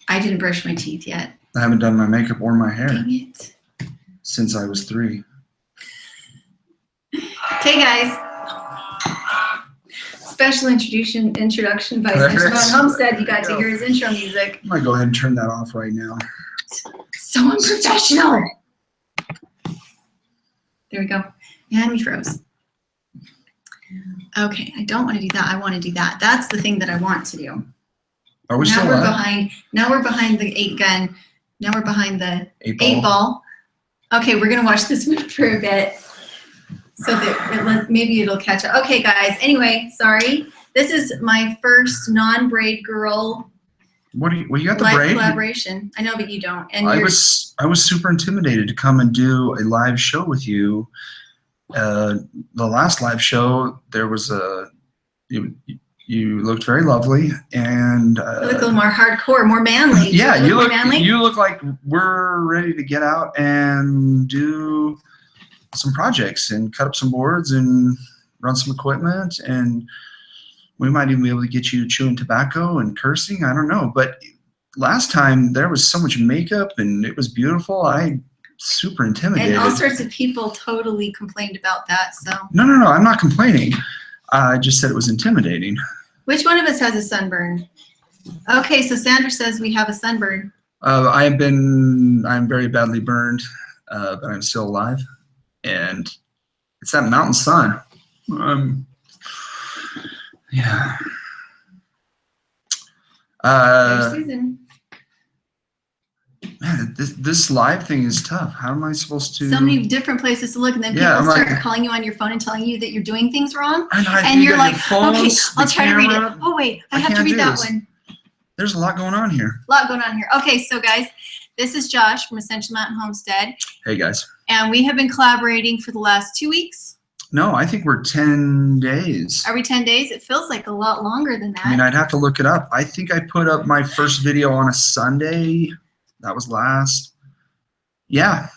I didn't brush my teeth yet. I haven't done my makeup or my hair. Dang it. Since I was 3. Okay, guys. Special introduction by Essential Mountain Homestead. You got to hear his intro music. I might go ahead and turn that off right now. So unprofessional. There we go. And we froze. Okay, I don't want to do that. I want to do that. That's the thing that I want to do. Are we now still we're live? behind. Now we're behind the 8 gun. Now we're behind the 8 ball. Okay, we're gonna watch this one for a bit, so that maybe it'll catch up. Okay, guys. Anyway, sorry. This is my first non-braid girl. What do you got the live braid? Collaboration. I know, but you don't. And I was super intimidated to come and do a live show with you. The last live show, there was you looked very lovely, and you look a little more hardcore, more manly. Yeah, you look manly? You look like we're ready to get out and do some projects and cut up some boards and run some equipment, and we might even be able to get you chewing tobacco and cursing. I don't know, but last time there was so much makeup and it was beautiful. I super intimidated. And all sorts of people totally complained about that. So no, I'm not complaining. I just said it was intimidating. Which one of us has a sunburn? Okay, so Sandra says we have a sunburn. I'm very badly burned, but I'm still alive, and it's that mountain sun. Yeah. There's Susan. Man, this live thing is tough. How am I supposed to? So many different places to look, and then people start calling you on your phone and telling you that you're doing things wrong. And you're like, okay, I'll try to read it. Oh wait, I have to read that one. There's a lot going on here. A lot going on here. Okay, so guys, this is Josh from Essential Mountain Homestead. Hey guys. And we have been collaborating for the last 2 weeks. No, I think we're 10 days. Are we 10 days? It feels like a lot longer than that. I mean, I'd have to look it up. I think I put up my first video on a Sunday. That was last,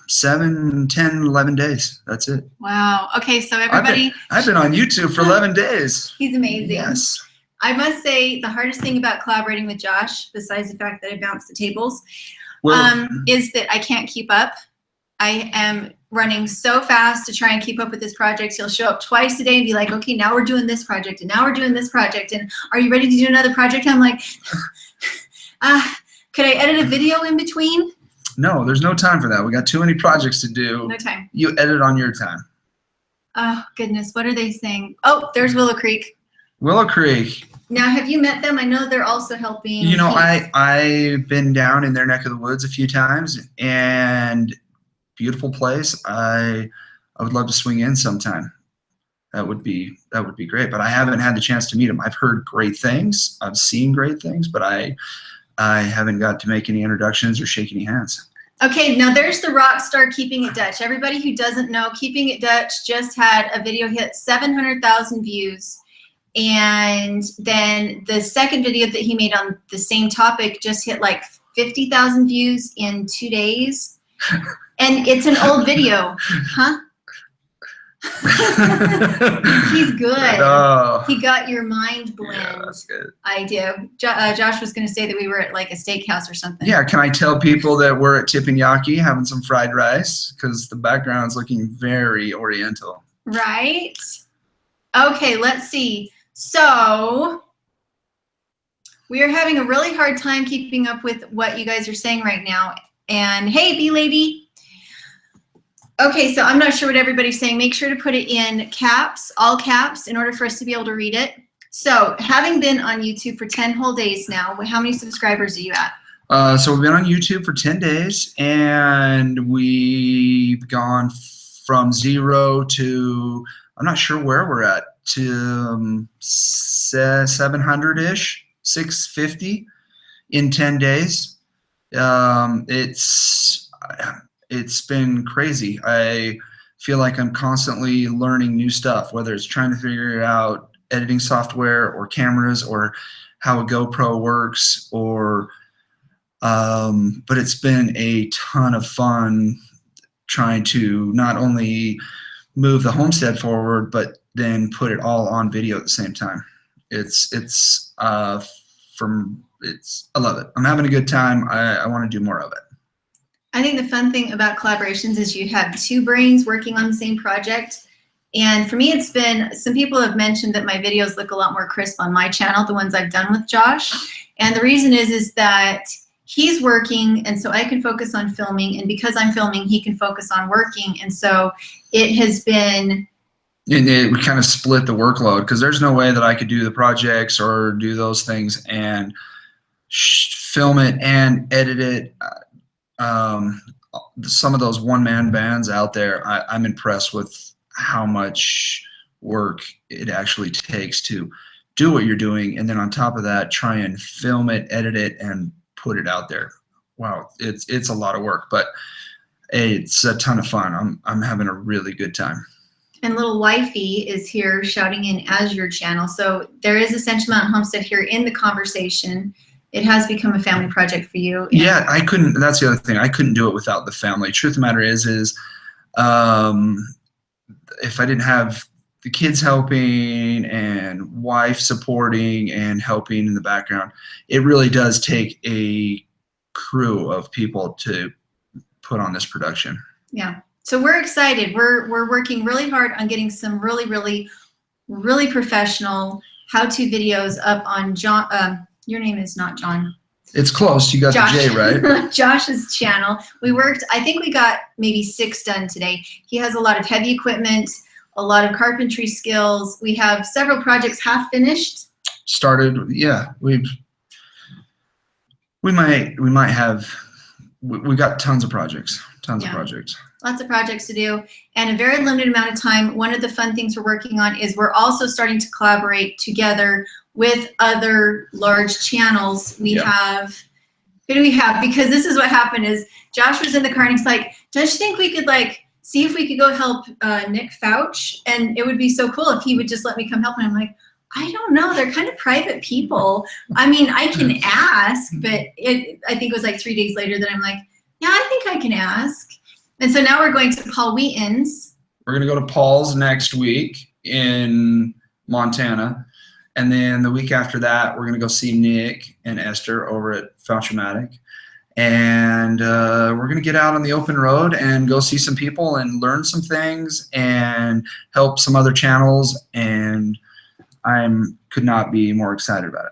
7, 10, 11 days. That's it. Wow. Okay, so everybody. I've been on YouTube for 11 days. He's amazing. Yes. I must say the hardest thing about collaborating with Josh, besides the fact that I bounce the tables, is that I can't keep up. I am running so fast to try and keep up with this project. He'll show up twice a day and be like, okay, now we're doing this project, and now we're doing this project, and are you ready to do another project? I'm like, could I edit a video in between? No, there's no time for that. We got too many projects to do. No time. You edit on your time. Oh, goodness. What are they saying? Oh, there's Willow Creek. Willow Creek. Now, have you met them? I know they're also helping. You know, I've been down in their neck of the woods a few times, and beautiful place. I would love to swing in sometime. That would be great. But I haven't had the chance to meet them. I've heard great things. I've seen great things, but I haven't got to make any introductions or shake any hands. Okay, now there's the rock star Keeping It Dutch. Everybody who doesn't know, Keeping It Dutch just had a video hit 700,000 views. And then the second video that he made on the same topic just hit like 50,000 views in 2 days. And it's an old video. Huh? He's good. Oh. He got your mind blend that's good. idea. Josh was going to say that we were at like a steakhouse or something. Yeah, can I tell people that we're at Teppanyaki having some fried rice? Because the background's looking very oriental. Right? Okay, let's see. So we are having a really hard time keeping up with what you guys are saying right now. And hey, bee lady. Okay, so I'm not sure what everybody's saying. Make sure to put it in caps, all caps, in order for us to be able to read it. So having been on YouTube for 10 whole days now, how many subscribers are you at? So we've been on YouTube for 10 days, and we've gone from 0 to, I'm not sure where we're at, to 700-ish, 650 in 10 days. It's been crazy. I feel like I'm constantly learning new stuff, whether it's trying to figure out editing software or cameras or how a GoPro works, or but it's been a ton of fun trying to not only move the homestead forward, but then put it all on video at the same time. It's I love it. I'm having a good time. I want to do more of it. I think the fun thing about collaborations is you have two brains working on the same project. And for me, it's been, some people have mentioned that my videos look a lot more crisp on my channel, the ones I've done with Josh. And the reason is that he's working, and so I can focus on filming. And because I'm filming, he can focus on working. And so it has been... And we kind of split the workload, because there's no way that I could do the projects or do those things and film it and edit it. Some of those one-man bands out there, I'm impressed with how much work it actually takes to do what you're doing, and then on top of that, try and film it, edit it, and put it out there. Wow, it's a lot of work, but it's a ton of fun. I'm having a really good time. And little wifey is here shouting in as your channel. So there is Essential Mountain Homestead here in the conversation. It has become a family project for you. Yeah, I couldn't. That's the other thing. I couldn't do it without the family. Truth of the matter is if I didn't have the kids helping and wife supporting and helping in the background, it really does take a crew of people to put on this production. Yeah. So we're excited. We're working really hard on getting some really professional how-to videos up on John. Your name is not John. It's close. You got Josh, the J right. Josh's channel. We worked, I think we got maybe 6 done today. He has a lot of heavy equipment, a lot of carpentry skills. We have several projects half finished. Started, yeah. We might have. We got tons of projects. Tons of projects. Lots of projects to do, and a very limited amount of time. One of the fun things we're working on is we're also starting to collaborate together with other large channels. We have, who do we have? Because this is what happened is Josh was in the car and he's like, don't you think we could like see if we could go help Nick Fouch? And it would be so cool if he would just let me come help. And I'm like, I don't know. They're kind of private people. I mean, I can ask, but I think it was like 3 days later that I'm like, yeah, I think I can ask. And so now we're going to Paul Wheaton's. We're going to go to Paul's next week in Montana. And then the week after that, we're going to go see Nick and Esther over at Fouch-O-Matic. And we're going to get out on the open road and go see some people and learn some things and help some other channels. And I could not be more excited about it.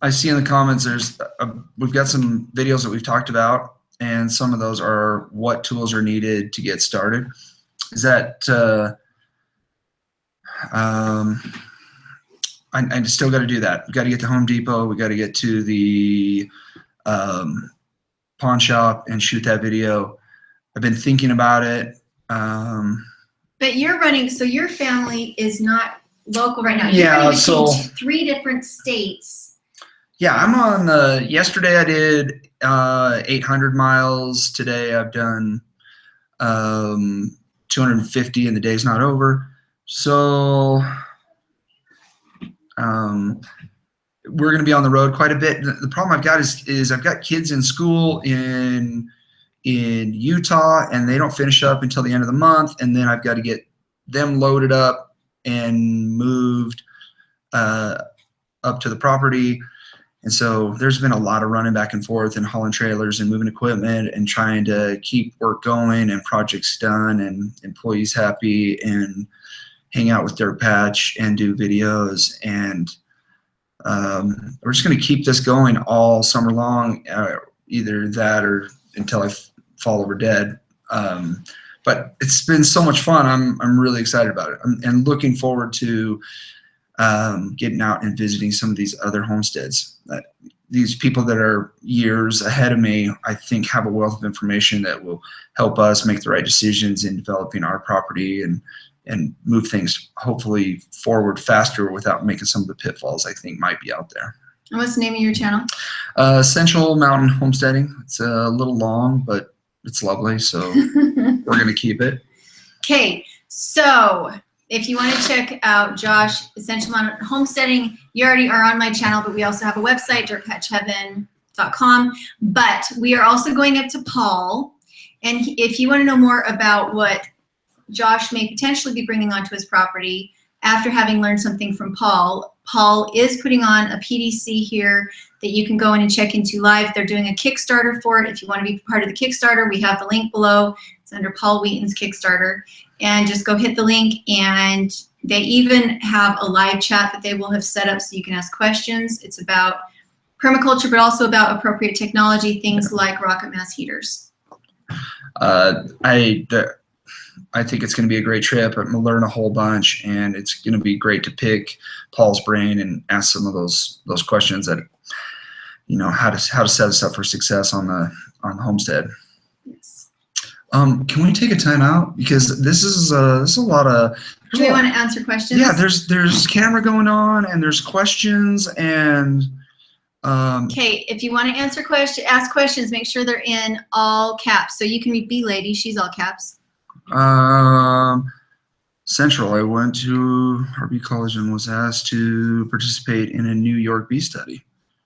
I see in the comments we've got some videos that we've talked about, and some of those are what tools are needed to get started. Is that I still got to do that. We got to get to Home Depot. We got to get to the pawn shop and shoot that video. I've been thinking about it. But you're running, so your family is not local right now. You're Yeah, running so 3 different states. Yeah, I'm on yesterday I did 800 miles. Today I've done 250 and the day's not over. So we're going to be on the road quite a bit. The problem I've got is I've got kids in school in Utah, and they don't finish up until the end of the month, and then I've got to get them loaded up and moved up to the property. And so there's been a lot of running back and forth and hauling trailers and moving equipment and trying to keep work going and projects done and employees happy and hang out with Dirtpatch and do videos. And we're just going to keep this going all summer long, either that or until I fall over dead. But it's been so much fun. I'm really excited about it. And looking forward to getting out and visiting some of these other homesteads. These people that are years ahead of me, I think, have a wealth of information that will help us make the right decisions in developing our property and move things hopefully forward faster without making some of the pitfalls I think might be out there. And what's the name of your channel? Essential Mountain Homesteading. It's a little long, but it's lovely, so we're going to keep it. Okay, so if you want to check out Josh, Essential Mountain Homesteading, you already are on my channel, but we also have a website, dirtpatcheaven.com. But we are also going up to Paul, and if you want to know more about what Josh may potentially be bringing onto his property after having learned something from Paul, Paul is putting on a PDC here that you can go in and check into live. They're doing a Kickstarter for it. If you want to be part of the Kickstarter, we have the link below. It's under Paul Wheaton's Kickstarter. And just go hit the link, and they even have a live chat that they will have set up so you can ask questions. It's about permaculture, but also about appropriate technology, things like rocket mass heaters. I think it's going to be a great trip. I'm going to learn a whole bunch, and it's going to be great to pick Paul's brain and ask some of those questions that, you know, how to set us up for success on the homestead. Yes. Can we take a time out, because this is a lot of. Do we want to answer questions? Yeah, there's camera going on, and there's questions, and. Okay, if you want to ask questions, make sure they're in all caps. So you can read B Lady, she's all caps. Central, I went to Harvey College and was asked to participate in a New York bee study.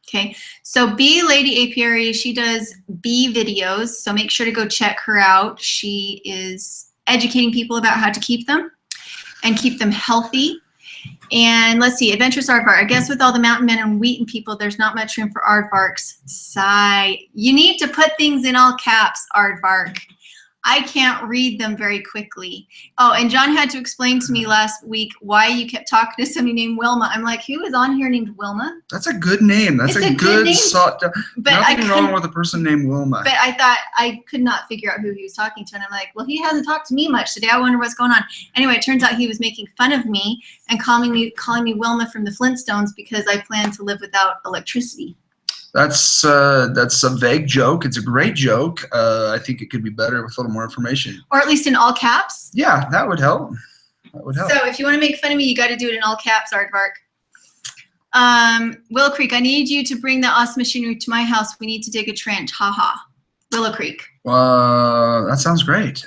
Okay, so Bee Lady Apiary, she does bee videos, so make sure to go check her out. She is educating people about how to keep them and keep them healthy. And let's see, Adventurous Aardvark. I guess with all the mountain men and Wheaton people, there's not much room for aardvarks. Sigh. You need to put things in all caps, aardvark. I can't read them very quickly. Oh, and John had to explain to me last week why you kept talking to somebody named Wilma. I'm like, who is on here named Wilma? That's a good name. That's a good name. Nothing wrong with a person named Wilma. But I thought I could not figure out who he was talking to. And I'm like, well, he hasn't talked to me much today. I wonder what's going on. Anyway, it turns out he was making fun of me and calling me Wilma from the Flintstones because I plan to live without electricity. That's a vague joke. It's a great joke. I think it could be better with a little more information. Or at least in all caps. Yeah, that would help. That would help. So if you want to make fun of me, you got to do it in all caps, Aardvark. Willow Creek, I need you to bring the awesome machinery to my house. We need to dig a trench. Haha. Willow Creek. That sounds great.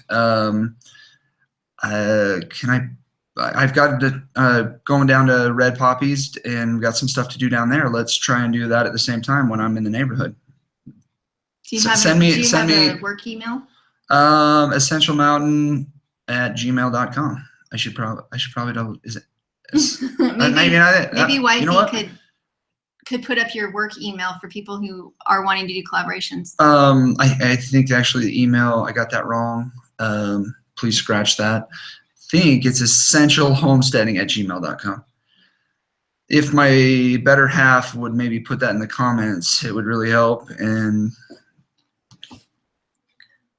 I've got going down to Red Poppies and got some stuff to do down there. Let's try and do that at the same time when I'm in the neighborhood. Do you have a work email? essentialmountain@gmail.com. I should probably double. Is it? Maybe Wifey you know could put up your work email for people who are wanting to do collaborations. I think actually the email, I got that wrong. Please scratch that. Think it's essentialhomesteading@gmail.com. If my better half would maybe put that in the comments, it would really help. And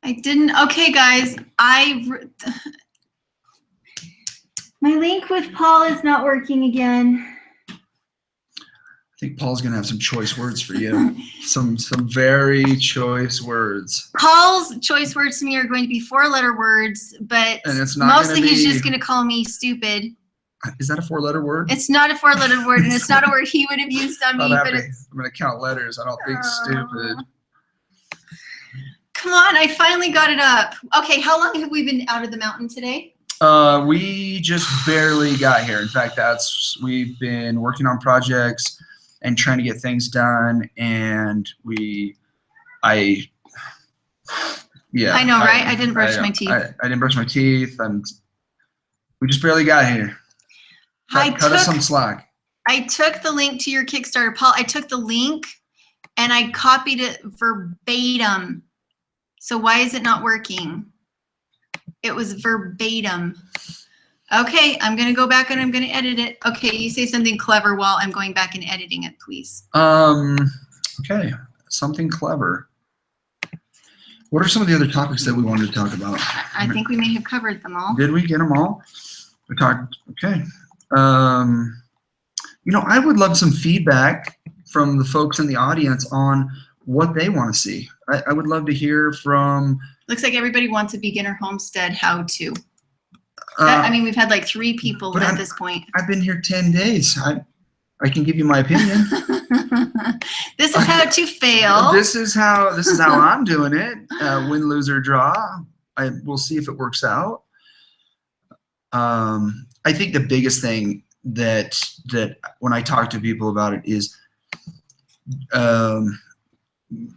I didn't. Okay, guys, my link with Paul is not working again. I think Paul's gonna have some choice words for you. some very choice words. Paul's choice words to me are going to be 4-letter words, but mostly he's just gonna call me stupid. Is that a 4-letter word? It's not a 4-letter word, and it's not a word he would have used on me. But I'm gonna count letters. I don't think stupid. Come on, I finally got it up. Okay, how long have we been out of the mountain today? We just barely got here. In fact, we've been working on projects and trying to get things done, and I know, right? I didn't brush my teeth. I didn't brush my teeth. We just barely got here. Cut us some slack. I took the link to your Kickstarter, Paul. I took the link and I copied it verbatim. So why is it not working? It was verbatim. Okay, I'm going to go back and I'm going to edit it. Okay, you say something clever while I'm going back and editing it, please. Okay, something clever. What are some of the other topics that we wanted to talk about? I think we may have covered them all. Did we get them all? We talked, okay. You know, I would love some feedback from the folks in the audience on what they want to see. I would love to hear from... Looks like everybody wants a beginner homestead how-to. I mean, we've had like 3 people at this point. I've been here 10 days. I can give you my opinion. This is how to fail. This is how I'm doing it. Win, lose, or draw. We'll see if it works out. I think the biggest thing that when I talk to people about it is,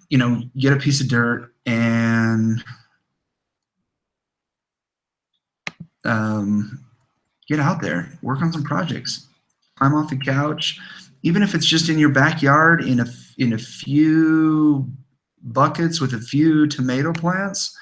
you know, get a piece of dirt and get out there, work on some projects. I'm off the couch, even if it's just in your backyard in a few buckets with a few tomato plants.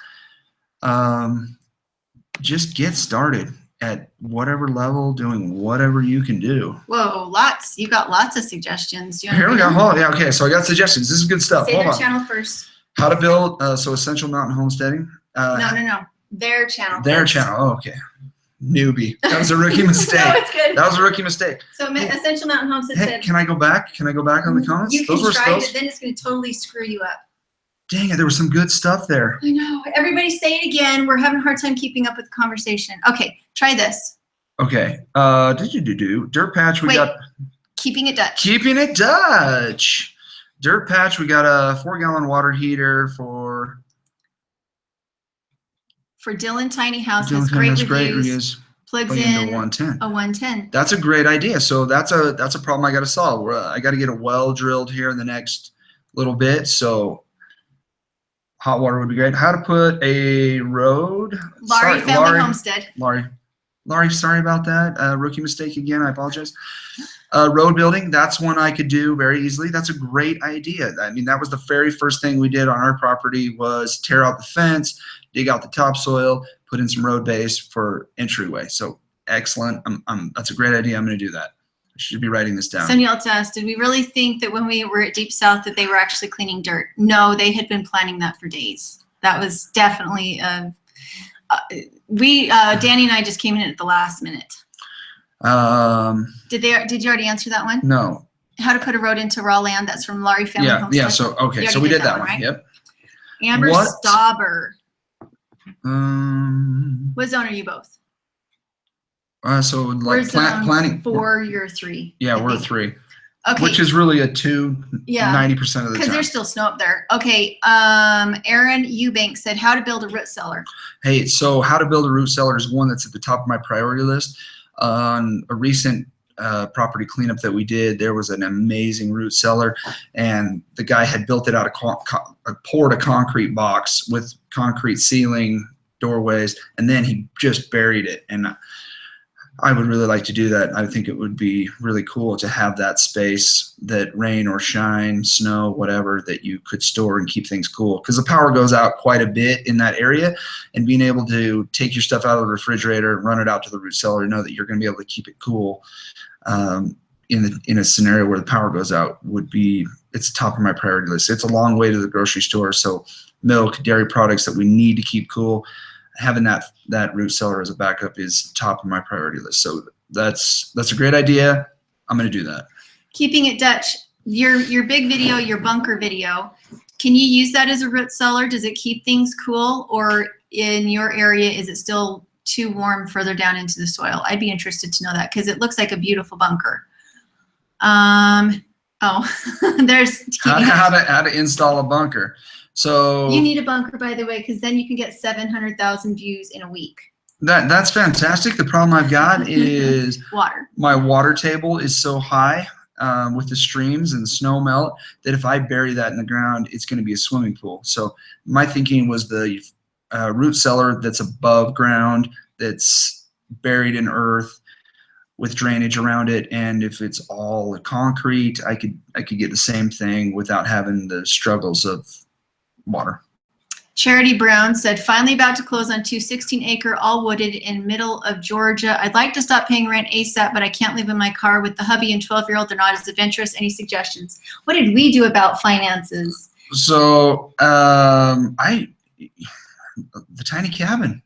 Just get started at whatever level, doing whatever you can do. Whoa, lots. You got lots of suggestions. Here we go. Hold on. Yeah, okay. So I got suggestions. This is good stuff. Say Hold their on. channel first. How to build Essential Mountain Homesteading. No. Their channel. Their first. channel. Oh, okay. Newbie. That was a rookie mistake. No, it's good. That was a rookie mistake. So Essential Mountain Homestead Hey, said. can I go back? Can I go back on the comments? You can Those were try it, those. but then it's going to totally screw you up. Dang it, there was some good stuff there. I know. Everybody say it again. We're having a hard time keeping up with the conversation. Okay, try this. Okay. Dirt patch. We got Keeping it Dutch. keeping it Dutch. Dirt patch. We got a 4-gallon water heater for Dylan Tiny House. Dylan Has Tiny great House, reviews. great reviews. Plugs Plug in into 110. a 110. That's a great idea. So that's a problem I got to solve. I got to get a well drilled here in the next little bit. So hot water would be great. How to put a road. Laurie Family Homestead. Laurie, sorry about that. Rookie mistake again. I apologize. Road building. That's one I could do very easily. That's a great idea. I mean, that was the very first thing we did on our property was tear out the fence, dig out the topsoil, put in some road base for entryway. So excellent. That's a great idea. I'm going to do that. I should be writing this down. Somebody else asked, did we really think that when we were at Deep South that they were actually cleaning dirt? No, they had been planning that for days. That was definitely, Danny and I just came in at the last minute. Did you already answer that one? No. How to put a road into raw land? That's from Laurie Family Homestead. Yeah. So okay. So we did that one. Right? Yep. Amber Stauber. What zone are you both? So like planning 4, you're 3. Yeah, we're 3. Okay. Which is really a 2. Yeah. 90% of the time. Because there's still snow up there. Okay. Aaron Eubank said how to build a root cellar. Hey, so how to build a root cellar is one that's at the top of my priority list. On a recent property cleanup that we did, there was an amazing root cellar, and the guy had built it out of poured a concrete box with concrete ceiling, doorways, and then he just buried it. And I would really like to do that. I think it would be really cool to have that space that rain or shine, snow, whatever, that you could store and keep things cool. Because the power goes out quite a bit in that area, and being able to take your stuff out of the refrigerator and run it out to the root cellar, know that you're going to be able to keep it cool in a scenario where the power goes out it's top of my priority list. It's a long way to the grocery store, so milk, dairy products that we need to keep cool, having that root cellar as a backup is top of my priority list. So that's a great idea. I'm going to do that. Keeping it Dutch, your big video, your bunker video, can you use that as a root cellar? Does it keep things cool, or in your area is it still too warm further down into the soil? I'd be interested to know that because it looks like a beautiful bunker. There's how to install a bunker. So you need a bunker, by the way, because then you can get 700,000 views in a week. That's fantastic. The problem I've got is water. My water table is so high with the streams and the snow melt that if I bury that in the ground, it's going to be a swimming pool. So my thinking was the root cellar that's above ground, that's buried in earth with drainage around it, and if it's all concrete, I could get the same thing without having the struggles of water. Charity Brown said, finally about to close on 2 16-acre all wooded in middle of Georgia. I'd like to stop paying rent ASAP, but I can't live in my car with the hubby and 12-year-old. They're not as adventurous. Any suggestions? What did we do about finances? So the tiny cabin.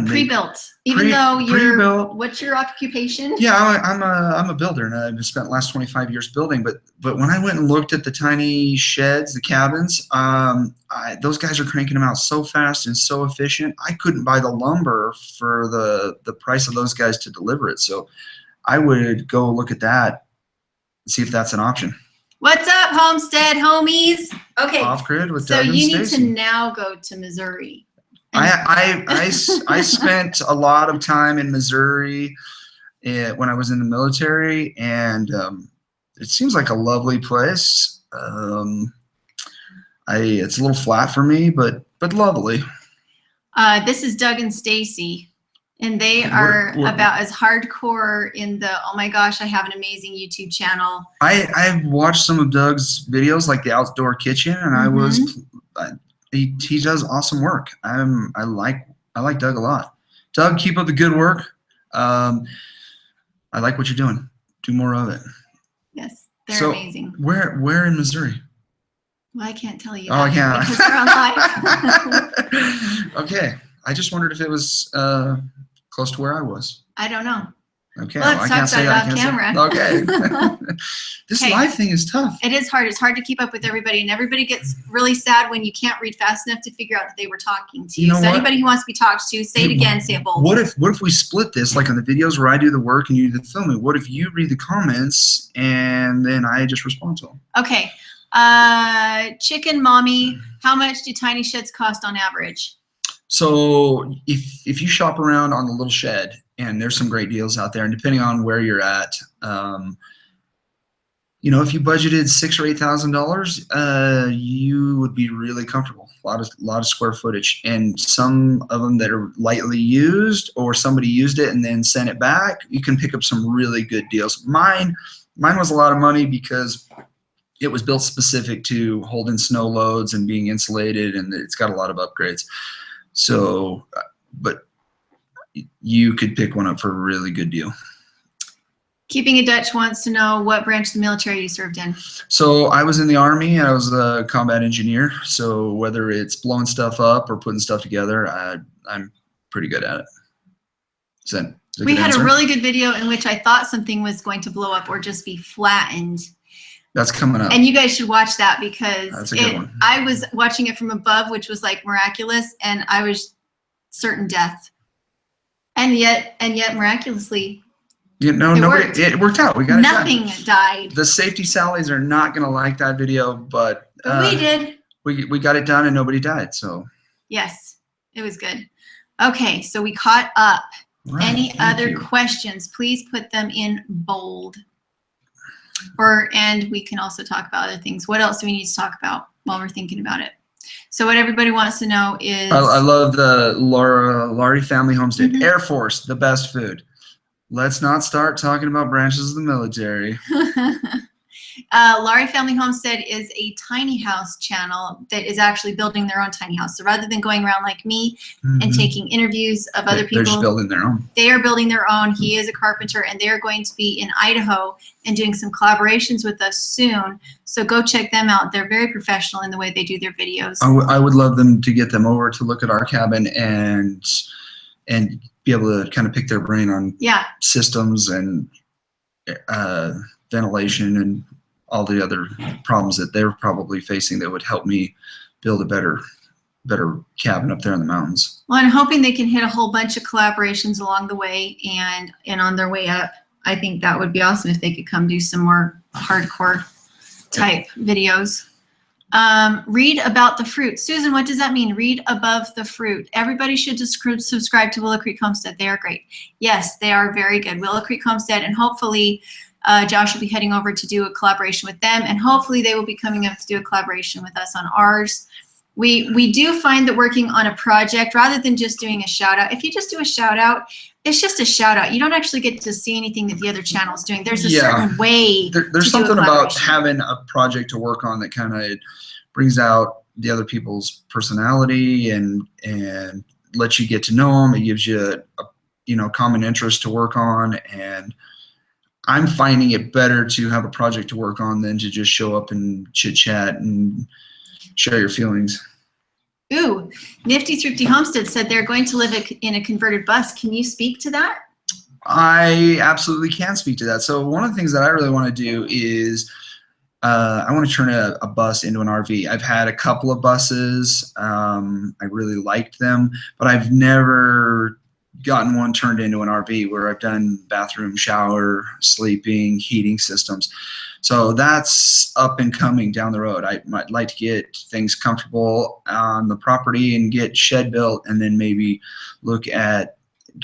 Pre-built. Even though pre-built. What's your occupation? Yeah, I'm a builder, and I've spent the last 25 years building. But when I went and looked at the tiny sheds, the cabins, those guys are cranking them out so fast and so efficient. I couldn't buy the lumber for the price of those guys to deliver it. So I would go look at that and see if that's an option. What's up, Homestead homies? Okay. Off grid with so Doug and you need Stacy. to now go to Missouri. I spent a lot of time in Missouri when I was in the military, and it seems like a lovely place. It's a little flat for me, but lovely. This is Doug and Stacy. And they are about as hardcore in the, oh my gosh, I have an amazing YouTube channel. I've watched some of Doug's videos, like the outdoor kitchen, and he does awesome work. I like Doug a lot. Doug, keep up the good work. I like what you're doing. Do more of it. Yes, they're amazing. Where in Missouri? Well, I can't tell you. Oh, I can't. Because we're on live. Okay. I just wondered if it was close to where I was. I don't know. Okay. Well, let's talk about camera. Okay. This live thing is tough. It is hard. It's hard to keep up with everybody, and everybody gets really sad when you can't read fast enough to figure out that they were talking to you. So anybody who wants to be talked to, say it again, say it bold. What if we split this, like on the videos where I do the work and you do the filming? What if you read the comments and then I just respond to them? Okay. Chicken Mommy, how much do tiny sheds cost on average? So if you shop around on the little shed, and there's some great deals out there, and depending on where you're at, you know, if you budgeted $6,000 or $8,000, you would be really comfortable. A lot of square footage, and some of them that are lightly used, or somebody used it and then sent it back. You can pick up some really good deals. Mine was a lot of money because it was built specific to holding snow loads and being insulated, and it's got a lot of upgrades. So, but you could pick one up for a really good deal. Keeping a Dutch wants to know what branch of the military you served in. So I was in the Army, and I was a combat engineer. So whether it's blowing stuff up or putting stuff together, I'm pretty good at it. We had a really good video in which I thought something was going to blow up or just be flattened. That's coming up. And you guys should watch that, because that's a good one. I was watching it from above, which was like miraculous, and I was certain death. And yet miraculously, it worked out. We got nothing died. The safety Sallies are not going to like that video, but we did. We got it done, and nobody died. So yes, it was good. Okay, so we caught up. Right, any other questions? Please put them in bold. And we can also talk about other things. What else do we need to talk about while we're thinking about it? So what everybody wants to know is... I love the Laurie Family Homestead. Air Force, the best food. Let's not start talking about branches of the military. Laurie Family Homestead is a tiny house channel that is actually building their own tiny house. So rather than going around like me and taking interviews of other people, they're just building their own. They are building their own. He is a carpenter, and they are going to be in Idaho and doing some collaborations with us soon. So go check them out. They're very professional in the way they do their videos. I would love them to get them over to look at our cabin and be able to kind of pick their brain on systems and ventilation and all the other problems that they're probably facing that would help me build a better cabin up there in the mountains. Well, I'm hoping they can hit a whole bunch of collaborations along the way, and on their way up. I think that would be awesome if they could come do some more hardcore type videos. Read about the fruit. Susan, what does that mean? Read above the fruit. Everybody should subscribe to Willow Creek Homestead. They are great. Yes, they are very good. Willow Creek Homestead, and hopefully Josh will be heading over to do a collaboration with them, and hopefully they will be coming up to do a collaboration with us on ours. We do find that working on a project, rather than just doing a shout out, if you just do a shout out, it's just a shout out. You don't actually get to see anything that the other channel is doing. There's a certain way. There's something about having a project to work on that kind of brings out the other people's personality and lets you get to know them. It gives you a common interest to work on, and I'm finding it better to have a project to work on than to just show up and chit chat and share your feelings. Ooh, Nifty Thrifty Homestead said they're going to live in a converted bus. Can you speak to that? I absolutely can speak to that. So one of the things that I really want to do is I want to turn a bus into an RV. I've had a couple of buses. I really liked them, but I've never gotten one turned into an RV where I've done bathroom, shower, sleeping, heating systems. So that's up and coming down the road. I might like to get things comfortable on the property and get shed built, and then maybe look at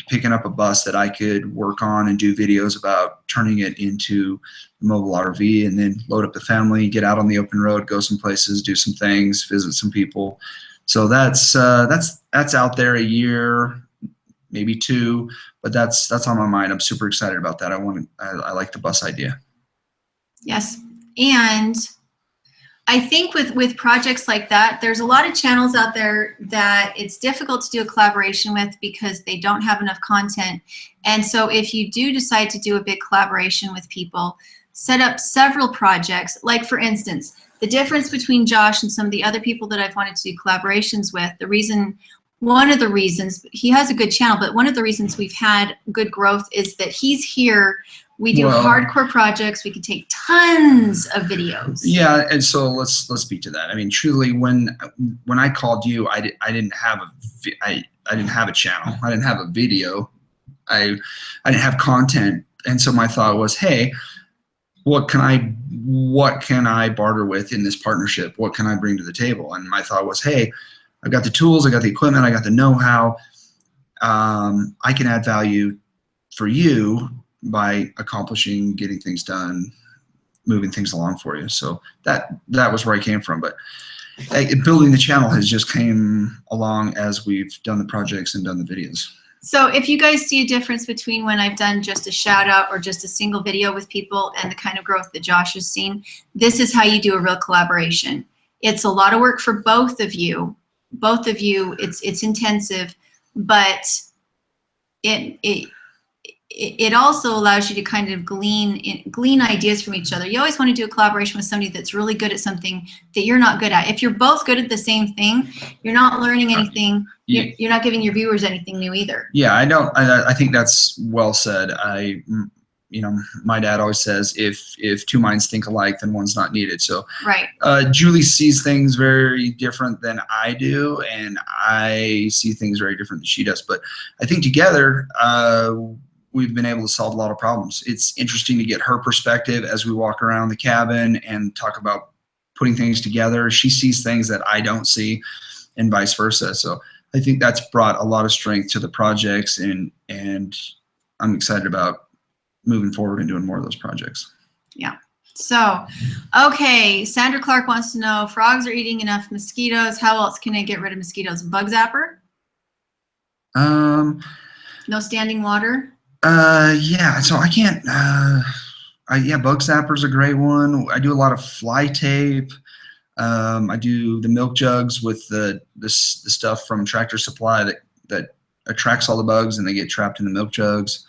picking up a bus that I could work on and do videos about turning it into a mobile RV, and then load up the family, get out on the open road, go some places, do some things, visit some people. So that's out there a year, maybe 2, but that's on my mind. I'm super excited about that. I like the bus idea. Yes, and I think with projects like that, there's a lot of channels out there that it's difficult to do a collaboration with because they don't have enough content. And so if you do decide to do a big collaboration with people, set up several projects. Like for instance, the difference between Josh and some of the other people that I've wanted to do collaborations with, one of the reasons, he has a good channel, but one of the reasons we've had good growth is that he's here. We do hardcore projects. We can take tons of videos. Yeah, and so let's speak to that. I mean, truly, when I called you, I didn't have a channel. I didn't have a video. I didn't have content, and so my thought was, hey, what can I barter with in this partnership? What can I bring to the table? And my thought was, hey, I've got the tools, I got the equipment, I got the know-how. I can add value for you by accomplishing, getting things done, moving things along for you. So that was where I came from. But building the channel has just came along as we've done the projects and done the videos. So if you guys see a difference between when I've done just a shout out or just a single video with people and the kind of growth that Josh has seen, this is how you do a real collaboration. It's a lot of work for both of you. It's intensive, but it also allows you to kind of glean ideas from each other. You always want to do a collaboration with somebody that's really good at something that you're not good at. If you're both good at the same thing, you're not learning anything. You're not giving your viewers anything new either. Yeah, I think that's well said. My dad always says, if 2 minds think alike, then one's not needed. So right. Julie sees things very different than I do, and I see things very different than she does. But I think together, we've been able to solve a lot of problems. It's interesting to get her perspective as we walk around the cabin and talk about putting things together. She sees things that I don't see, and vice versa. So I think that's brought a lot of strength to the projects, and I'm excited about moving forward and doing more of those projects. Yeah. So, okay, Sandra Clark wants to know, frogs are eating enough mosquitoes. How else can I get rid of mosquitoes? Bug zapper? No standing water? Yeah, so I can't, yeah, bug zapper's a great one. I do a lot of fly tape. I do the milk jugs with the stuff from Tractor Supply that attracts all the bugs and they get trapped in the milk jugs.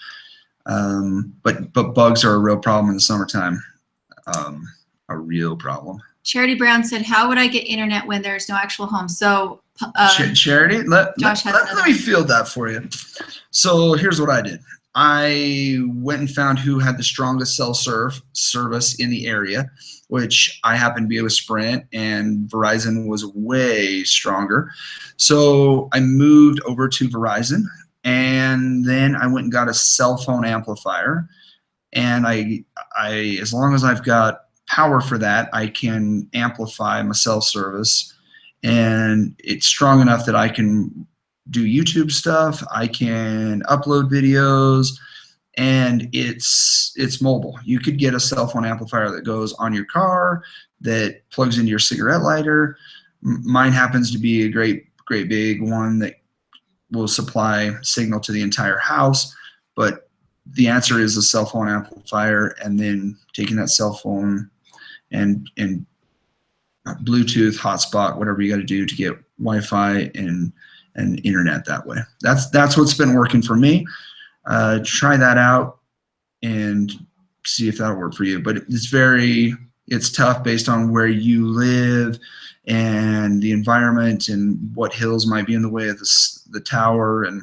But bugs are a real problem in the summertime. A real problem. Charity Brown said, how would I get internet when there's no actual home? So Charity, let me field that for you. So here's what I did. I went and found who had the strongest cell service in the area, which I happened to be with Sprint, and Verizon was way stronger. So I moved over to Verizon, and then I went and got a cell phone amplifier. And I as long as I've got power for that, I can amplify my cell service, and it's strong enough that I can do YouTube stuff, I can upload videos, and it's mobile. You could get a cell phone amplifier that goes on your car, that plugs into your cigarette lighter. Mine happens to be a great big one that will supply signal to the entire house, but the answer is a cell phone amplifier, and then taking that cell phone and Bluetooth hotspot, whatever you got to do to get Wi-Fi and internet that way. That's what's been working for me. Try that out and see if that'll work for you. But it's tough based on where you live and the environment and what hills might be in the way of the tower. And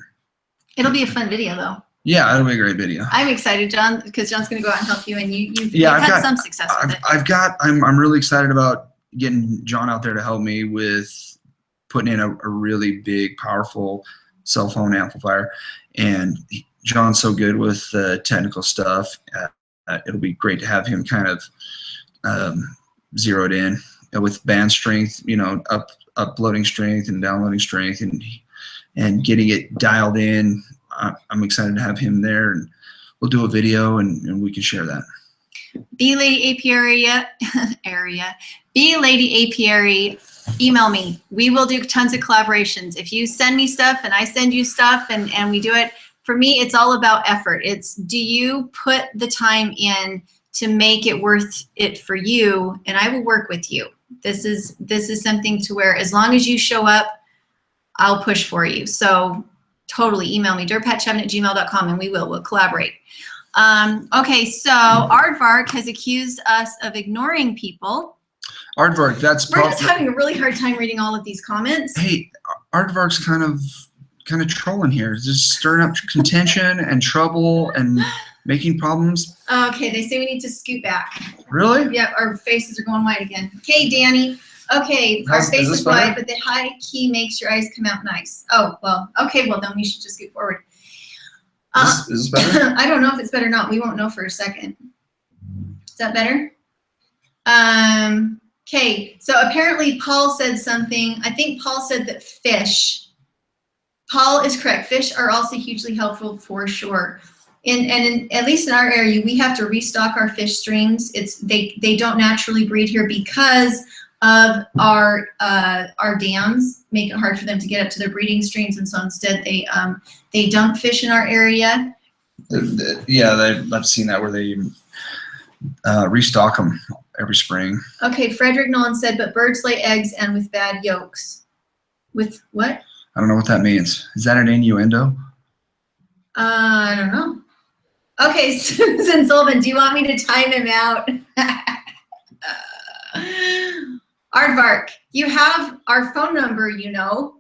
it'll be a fun video though. Yeah, it'll be a great video. I'm excited, John, because John's going to go out and help you, and you've had some success with it. I'm really excited about getting John out there to help me with putting in a really big, powerful cell phone amplifier. And John's so good with the technical stuff. It'll be great to have him kind of zeroed in with band strength, uploading strength and downloading strength, and getting it dialed in. I'm excited to have him there, and we'll do a video and we can share that. B Lady Apiary email me. We will do tons of collaborations. If you send me stuff and I send you stuff and we do it, for me, it's all about effort. It's, do you put the time in to make it worth it for you? And I will work with you. This is something to where as long as you show up, I'll push for you. So totally email me, dirtpatcheaven@gmail.com, and we'll collaborate. Okay, so Aardvark has accused us of ignoring people. Aardvark, we're just having a really hard time reading all of these comments. Hey, Aardvark's kind of trolling here, just stirring up contention and trouble and making problems. Okay, they say we need to scoot back. Really? Yeah, our faces are going white again. Okay, Danny. Okay, our face is white, but the high key makes your eyes come out nice. Oh, well, okay, well then we should just get forward. Is this better? I don't know if it's better or not. We won't know for a second. Is that better? Okay, so apparently Paul said something. I think Paul said that fish. Paul is correct. Fish are also hugely helpful for sure. At least in our area, we have to restock our fish streams. They don't naturally breed here because of our dams make it hard for them to get up to their breeding streams, and so instead they dump fish in our area. Yeah, I've seen that where they restock them every spring. Okay, Frederick Nolan said, but birds lay eggs and with bad yolks. With what? I don't know what that means. Is that an innuendo? I don't know. Okay, Susan Sullivan, do you want me to time him out? Aardvark, you have our phone number, you know.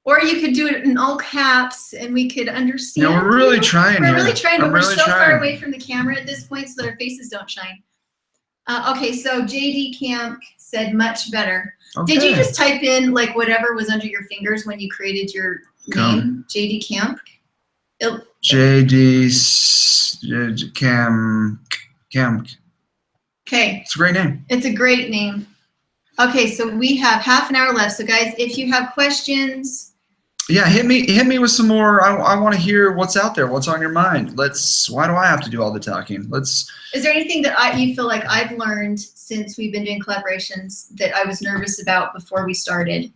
Or you could do it in all caps and we could understand. Yeah, we're really trying here. We're really trying, but we're really so trying. far away from the camera at this point so that our faces don't shine. Okay, so JD Camp said much better. Okay. Did you just type in like whatever was under your fingers when you created your name? JD Camp? JD Camp. Okay. It's a great name. It's a great name. Okay, so we have half an hour left. So guys, if you have questions. Yeah, hit me with some more. I want to hear what's out there. What's on your mind? Why do I have to do all the talking? Is there anything that you feel like I've learned since we've been doing collaborations that I was nervous about before we started?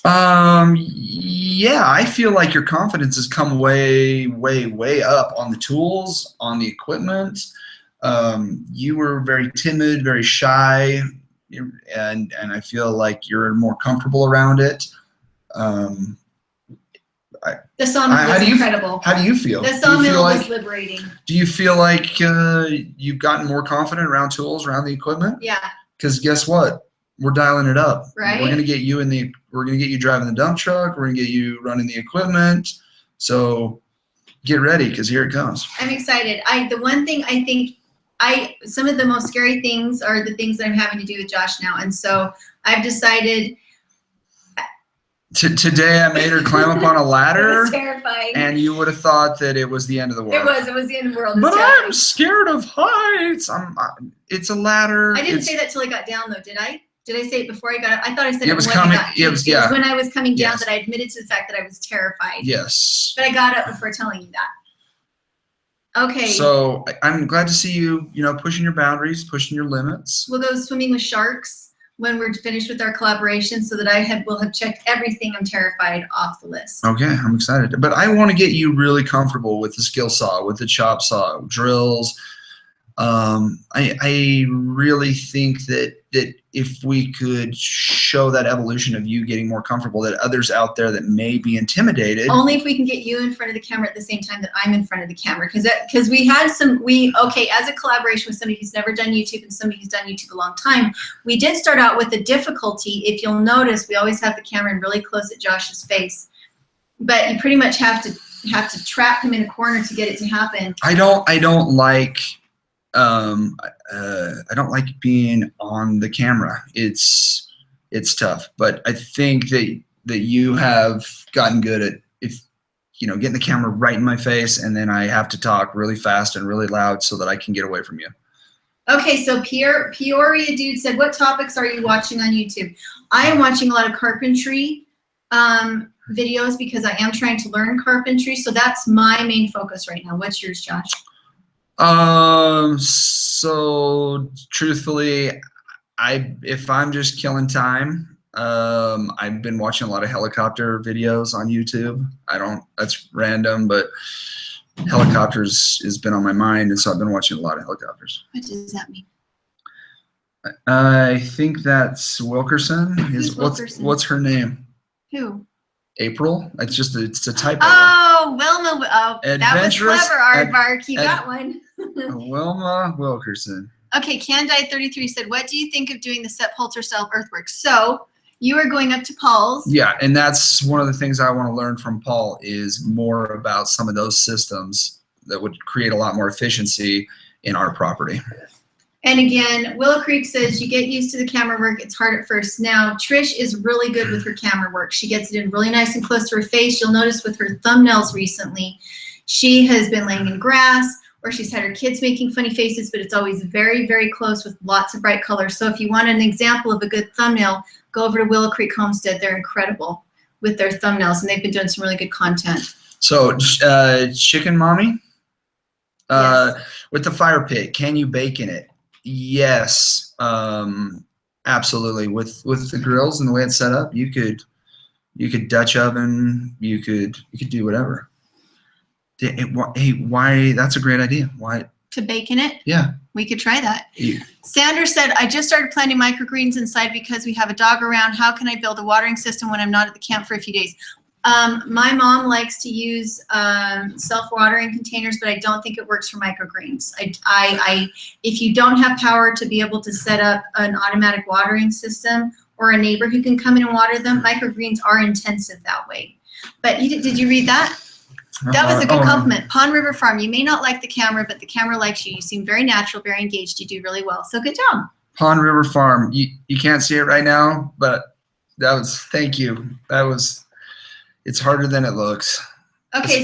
Yeah, I feel like your confidence has come way, way, way up on the tools, on the equipment. You were very timid, very shy, and I feel like you're more comfortable around it. The sawmill was incredible. How do you feel? The sawmill was liberating. Do you feel like you've gotten more confident around tools, around the equipment? Yeah. Because guess what? We're dialing it up. Right. We're gonna get you driving the dump truck. We're gonna get you running the equipment. So get ready, because here it comes. I'm excited. The one thing I think some of the most scary things are the things that I'm having to do with Josh now, and so I've decided. Today I made her climb up on a ladder. It was terrifying. And you would have thought that it was the end of the world. It was the end of the world. But I'm scared of heights. It's a ladder. I didn't say that till I got down, though, did I? Did I say it before I got up? I thought I said it was coming. It was when I was coming down that I admitted to the fact that I was terrified. Yes. But I got up before telling you that. Okay. So I'm glad to see you, pushing your boundaries, pushing your limits. We'll go swimming with sharks when we're finished with our collaboration, so that will have checked everything I'm terrified off the list. Okay, I'm excited. But I want to get you really comfortable with the skill saw, with the chop saw, drills. I really think that if we could show that evolution of you getting more comfortable, that others out there that may be intimidated. Only if we can get you in front of the camera at the same time that I'm in front of the camera, because we had as a collaboration with somebody who's never done YouTube and somebody who's done YouTube a long time, we did start out with a difficulty. If you'll notice, we always have the camera in really close at Josh's face, but you pretty much have to trap him in a corner to get it to happen. I don't like being on the camera. It's tough, but I think that you have gotten good at getting the camera right in my face, and then I have to talk really fast and really loud so that I can get away from you. Okay, so Peoria Dude said, what topics are you watching on YouTube? I am watching a lot of carpentry videos because I am trying to learn carpentry, so that's my main focus right now. What's yours, Josh? So truthfully, if I'm just killing time, I've been watching a lot of helicopter videos on YouTube. That's random, but helicopters has been on my mind, and so I've been watching a lot of helicopters. What does that mean? I think that's Wilkerson. Who's Wilkerson? What's her name? Who? April. It's a typo. Oh, Wilma. Oh, that was clever, Aardvark. You got one. Wilma Wilkerson. Okay, Candide33 said, what do you think of doing the Sepulcher style earthworks? So you are going up to Paul's. Yeah, and that's one of the things I want to learn from Paul is more about some of those systems that would create a lot more efficiency in our property. And again, Willow Creek says you get used to the camera work. It's hard at first. Now, Trish is really good with her camera work. She gets it in really nice and close to her face. You'll notice with her thumbnails recently, she has been laying in grass, or she's had her kids making funny faces, but it's always very, very close with lots of bright colors. So if you want an example of a good thumbnail, go over to Willow Creek Homestead. They're incredible with their thumbnails, and they've been doing some really good content. So, Chicken Mommy, Yes. with the fire pit, can you bake in it? Yes, absolutely. With the grills and the way it's set up, you could Dutch oven. You could do whatever. Hey, why? That's a great idea. Why? To bake in it? Yeah. We could try that. Yeah. Sandra said, I just started planting microgreens inside because we have a dog around. How can I build a watering system when I'm not at the camp for a few days? My mom likes to use self-watering containers, but I don't think it works for microgreens. If you don't have power to be able to set up an automatic watering system or a neighbor who can come in and water them, microgreens are intensive that way. But did you read that? That was a good compliment. Pond River Farm, you may not like the camera, but the camera likes you. You seem very natural, very engaged. You do really well. So good job. Pond River Farm, you can't see it right now, but thank you. It's harder than it looks. Okay.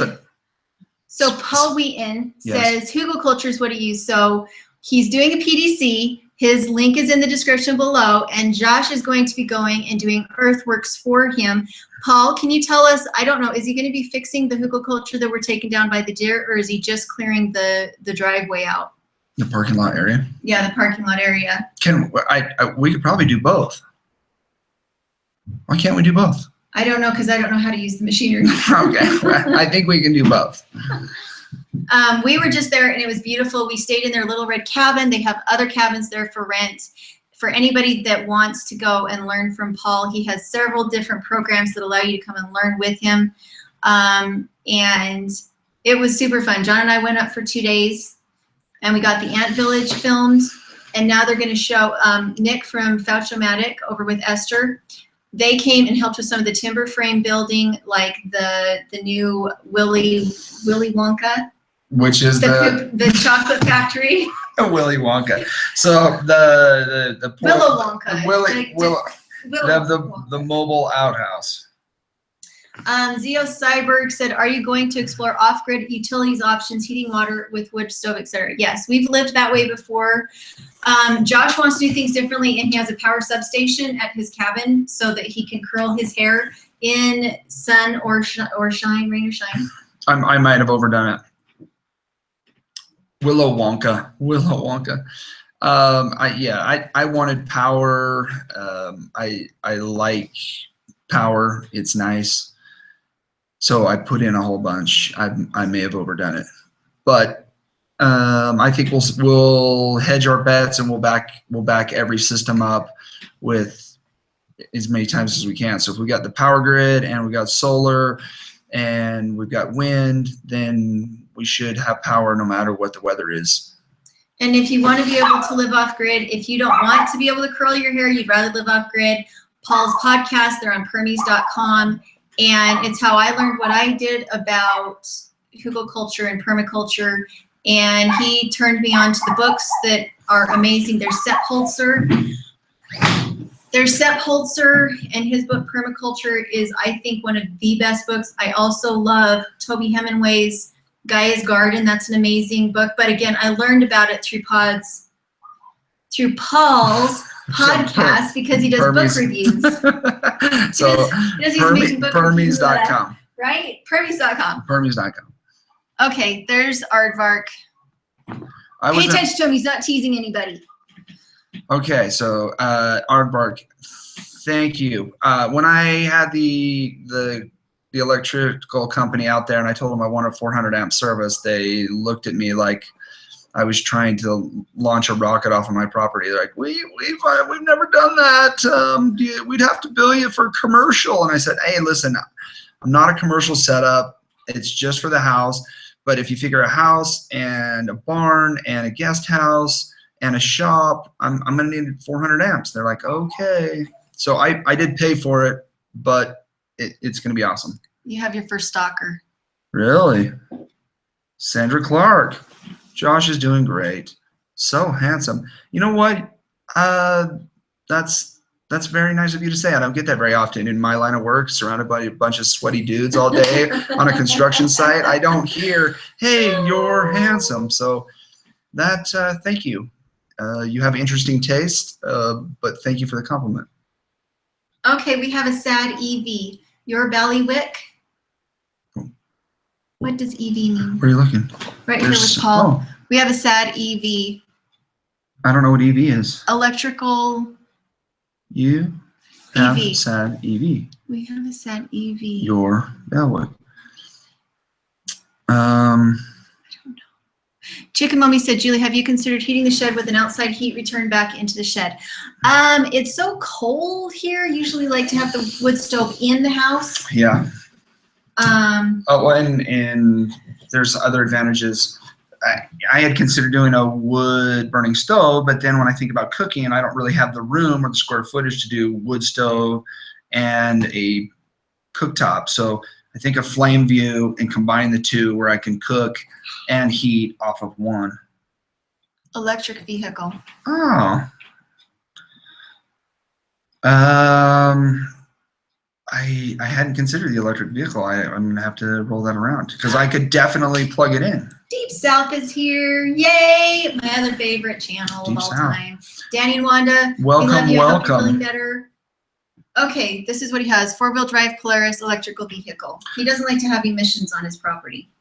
So Paul Wheaton says hugelkultur is what he used. So he's doing a PDC. His link is in the description below, and Josh is going to be going and doing earthworks for him. Paul, can you tell us, I don't know, is he going to be fixing the hugelkultur that were taken down by the deer, or is he just clearing the driveway out? The parking lot area? Yeah, the parking lot area. We could probably do both. Why can't we do both? I don't know, because I don't know how to use the machinery. Okay, I think we can do both. We were just there, and it was beautiful. We stayed in their little red cabin. They have other cabins there for rent. For anybody that wants to go and learn from Paul, he has several different programs that allow you to come and learn with him. And it was super fun. John and I went up for 2 days, and we got the Ant Village filmed. And now they're going to show Nick from Fauchomatic over with Esther. They came and helped with some of the timber frame building, like the new Willy Wonka. Which is the chocolate factory. Willy Wonka. So the Willow Wonka. The mobile outhouse. Zio Cyberg said, are you going to explore off-grid utilities options, heating water with wood stove, etc.? Yes, we've lived that way before. Josh wants to do things differently, and he has a power substation at his cabin so that he can curl his hair in sun or shine, rain or shine. I might have overdone it. Willow Wonka. I wanted power. I like power. It's nice. So I put in a whole bunch. I may have overdone it, but I think we'll hedge our bets, and we'll back every system up with as many times as we can. So if we got the power grid and we got solar and we've got wind, then we should have power no matter what the weather is. And if you want to be able to live off grid, if you don't want to be able to curl your hair, you'd rather live off grid, Paul's podcast, they're on permies.com. And it's how I learned what I did about hugelkultur and permaculture. And he turned me on to the books that are amazing. There's Sepp Holzer. And his book Permaculture is, I think, one of the best books. I also love Toby Hemingway's Gaia's Garden. That's an amazing book. But again, I learned about it through Paul's podcast because he does book reviews. So Permies.com. Right? Permies.com. Permies.com. Okay, there's Aardvark. Pay attention to him. He's not teasing anybody. Okay, so Aardvark, Thank you. When I had the electrical company out there and I told them I wanted 400 amp service, they looked at me like I was trying to launch a rocket off of my property. They're like, we've never done that. We'd have to bill you for commercial. And I said, hey, listen, I'm not a commercial setup. It's just for the house. But if you figure a house and a barn and a guest house and a shop, I'm going to need 400 amps. They're like, okay. So I did pay for it, but it's going to be awesome. You have your first stalker. Really? Sandra Clark. Josh is doing great. So handsome. You know what? That's very nice of you to say. I don't get that very often in my line of work, surrounded by a bunch of sweaty dudes all day on a construction site. I don't hear, hey, you're handsome. So that, thank you. You have interesting taste, but thank you for the compliment. Okay, we have a sad EV. Your ballywick. What does EV mean? Where are you looking? Right here with Paul. Oh. We have a sad EV. I don't know what EV is. Electrical. You have EV. sad EV. We have a sad EV. Your ballywick. I don't know. Chicken Mommy said, Julie, have you considered heating the shed with an outside heat return back into the shed? It's so cold here. Usually like to have the wood stove in the house. Yeah. And there's other advantages. I had considered doing a wood burning stove, but then when I think about cooking, and I don't really have the room or the square footage to do wood stove and a cooktop. So I think a flame view and combining the two where I can cook and heat off of one. Electric vehicle. Oh. I hadn't considered the electric vehicle. I'm going to have to roll that around because I could definitely plug it in. Deep South is here. Yay! My other favorite channel of all time. Danny and Wanda. Welcome, we love you. welcome. I hope you're feeling better. Okay, this is what he has. 4-wheel drive Polaris electrical vehicle. He doesn't like to have emissions on his property.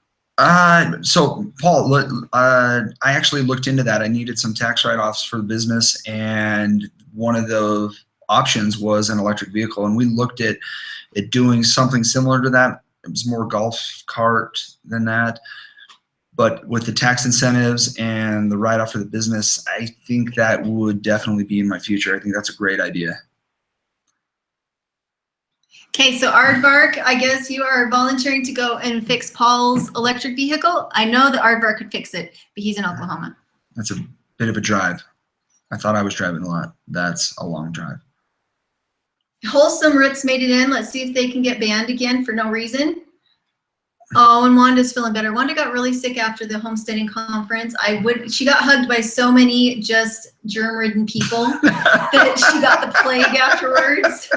So Paul, I actually looked into that. I needed some tax write-offs for the business, and one of the options was an electric vehicle, and we looked at doing something similar to that. It was more golf cart than that, but with the tax incentives and the write-off for the business, I think that would definitely be in my future. I think that's a great idea. Okay, so Aardvark, I guess you are volunteering to go and fix Paul's electric vehicle. I know that Aardvark could fix it, but he's in Oklahoma. That's a bit of a drive. I thought I was driving a lot. That's a long drive. Wholesome Roots made it in. Let's see if they can get banned again for no reason. Oh, and Wanda's feeling better. Wanda got really sick after the homesteading conference. She got hugged by so many just germ-ridden people that she got the plague afterwards.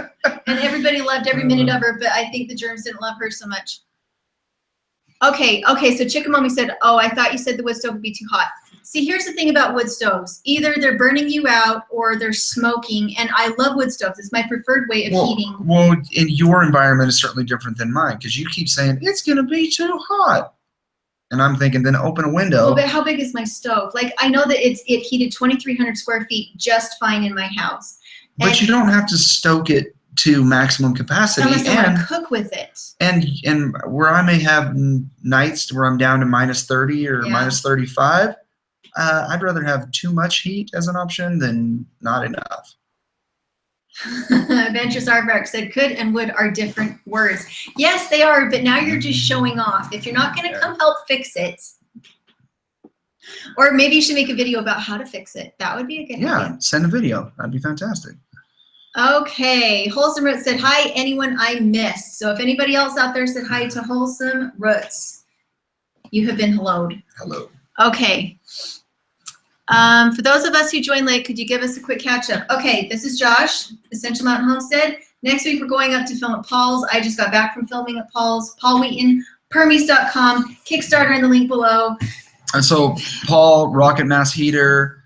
And everybody loved every minute of her, but I think the germs didn't love her so much. Okay, so Chicken Mommy said, oh, I thought you said the wood stove would be too hot. See, here's the thing about wood stoves. Either they're burning you out or they're smoking, and I love wood stoves. It's my preferred way of heating. Well, in your environment is certainly different than mine because you keep saying, it's going to be too hot. And I'm thinking, then open a window. Well, but how big is my stove? Like, I know that it heated 2,300 square feet just fine in my house. But you don't have to stoke it to maximum capacity. Unless I want to cook with it. And where I may have nights where I'm down to minus 30 or minus 35, I'd rather have too much heat as an option than not enough. Adventurous Aardvark said could and would are different words. Yes, they are, but now you're just showing off. If you're not going to come help fix it, or maybe you should make a video about how to fix it. That would be a good idea. Yeah, send a video. That'd be fantastic. Okay, Wholesome Roots said, hi, anyone I missed. So if anybody else out there said hi to Wholesome Roots, you have been helloed. Hello. Okay. For those of us who joined late, could you give us a quick catch-up? Okay, this is Josh, Essential Mountain Homestead. Next week, we're going up to film at Paul's. I just got back from filming at Paul's. Paul Wheaton, Permies.com, Kickstarter in the link below. And so, Paul, Rocket Mass Heater,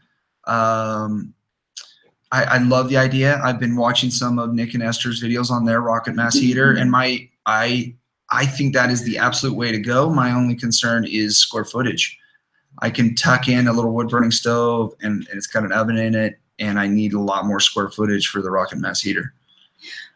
I love the idea. I've been watching some of Nick and Esther's videos on their Rocket Mass Heater, and I think that is the absolute way to go. My only concern is square footage. I can tuck in a little wood burning stove, and it's got an oven in it, and I need a lot more square footage for the Rocket Mass Heater.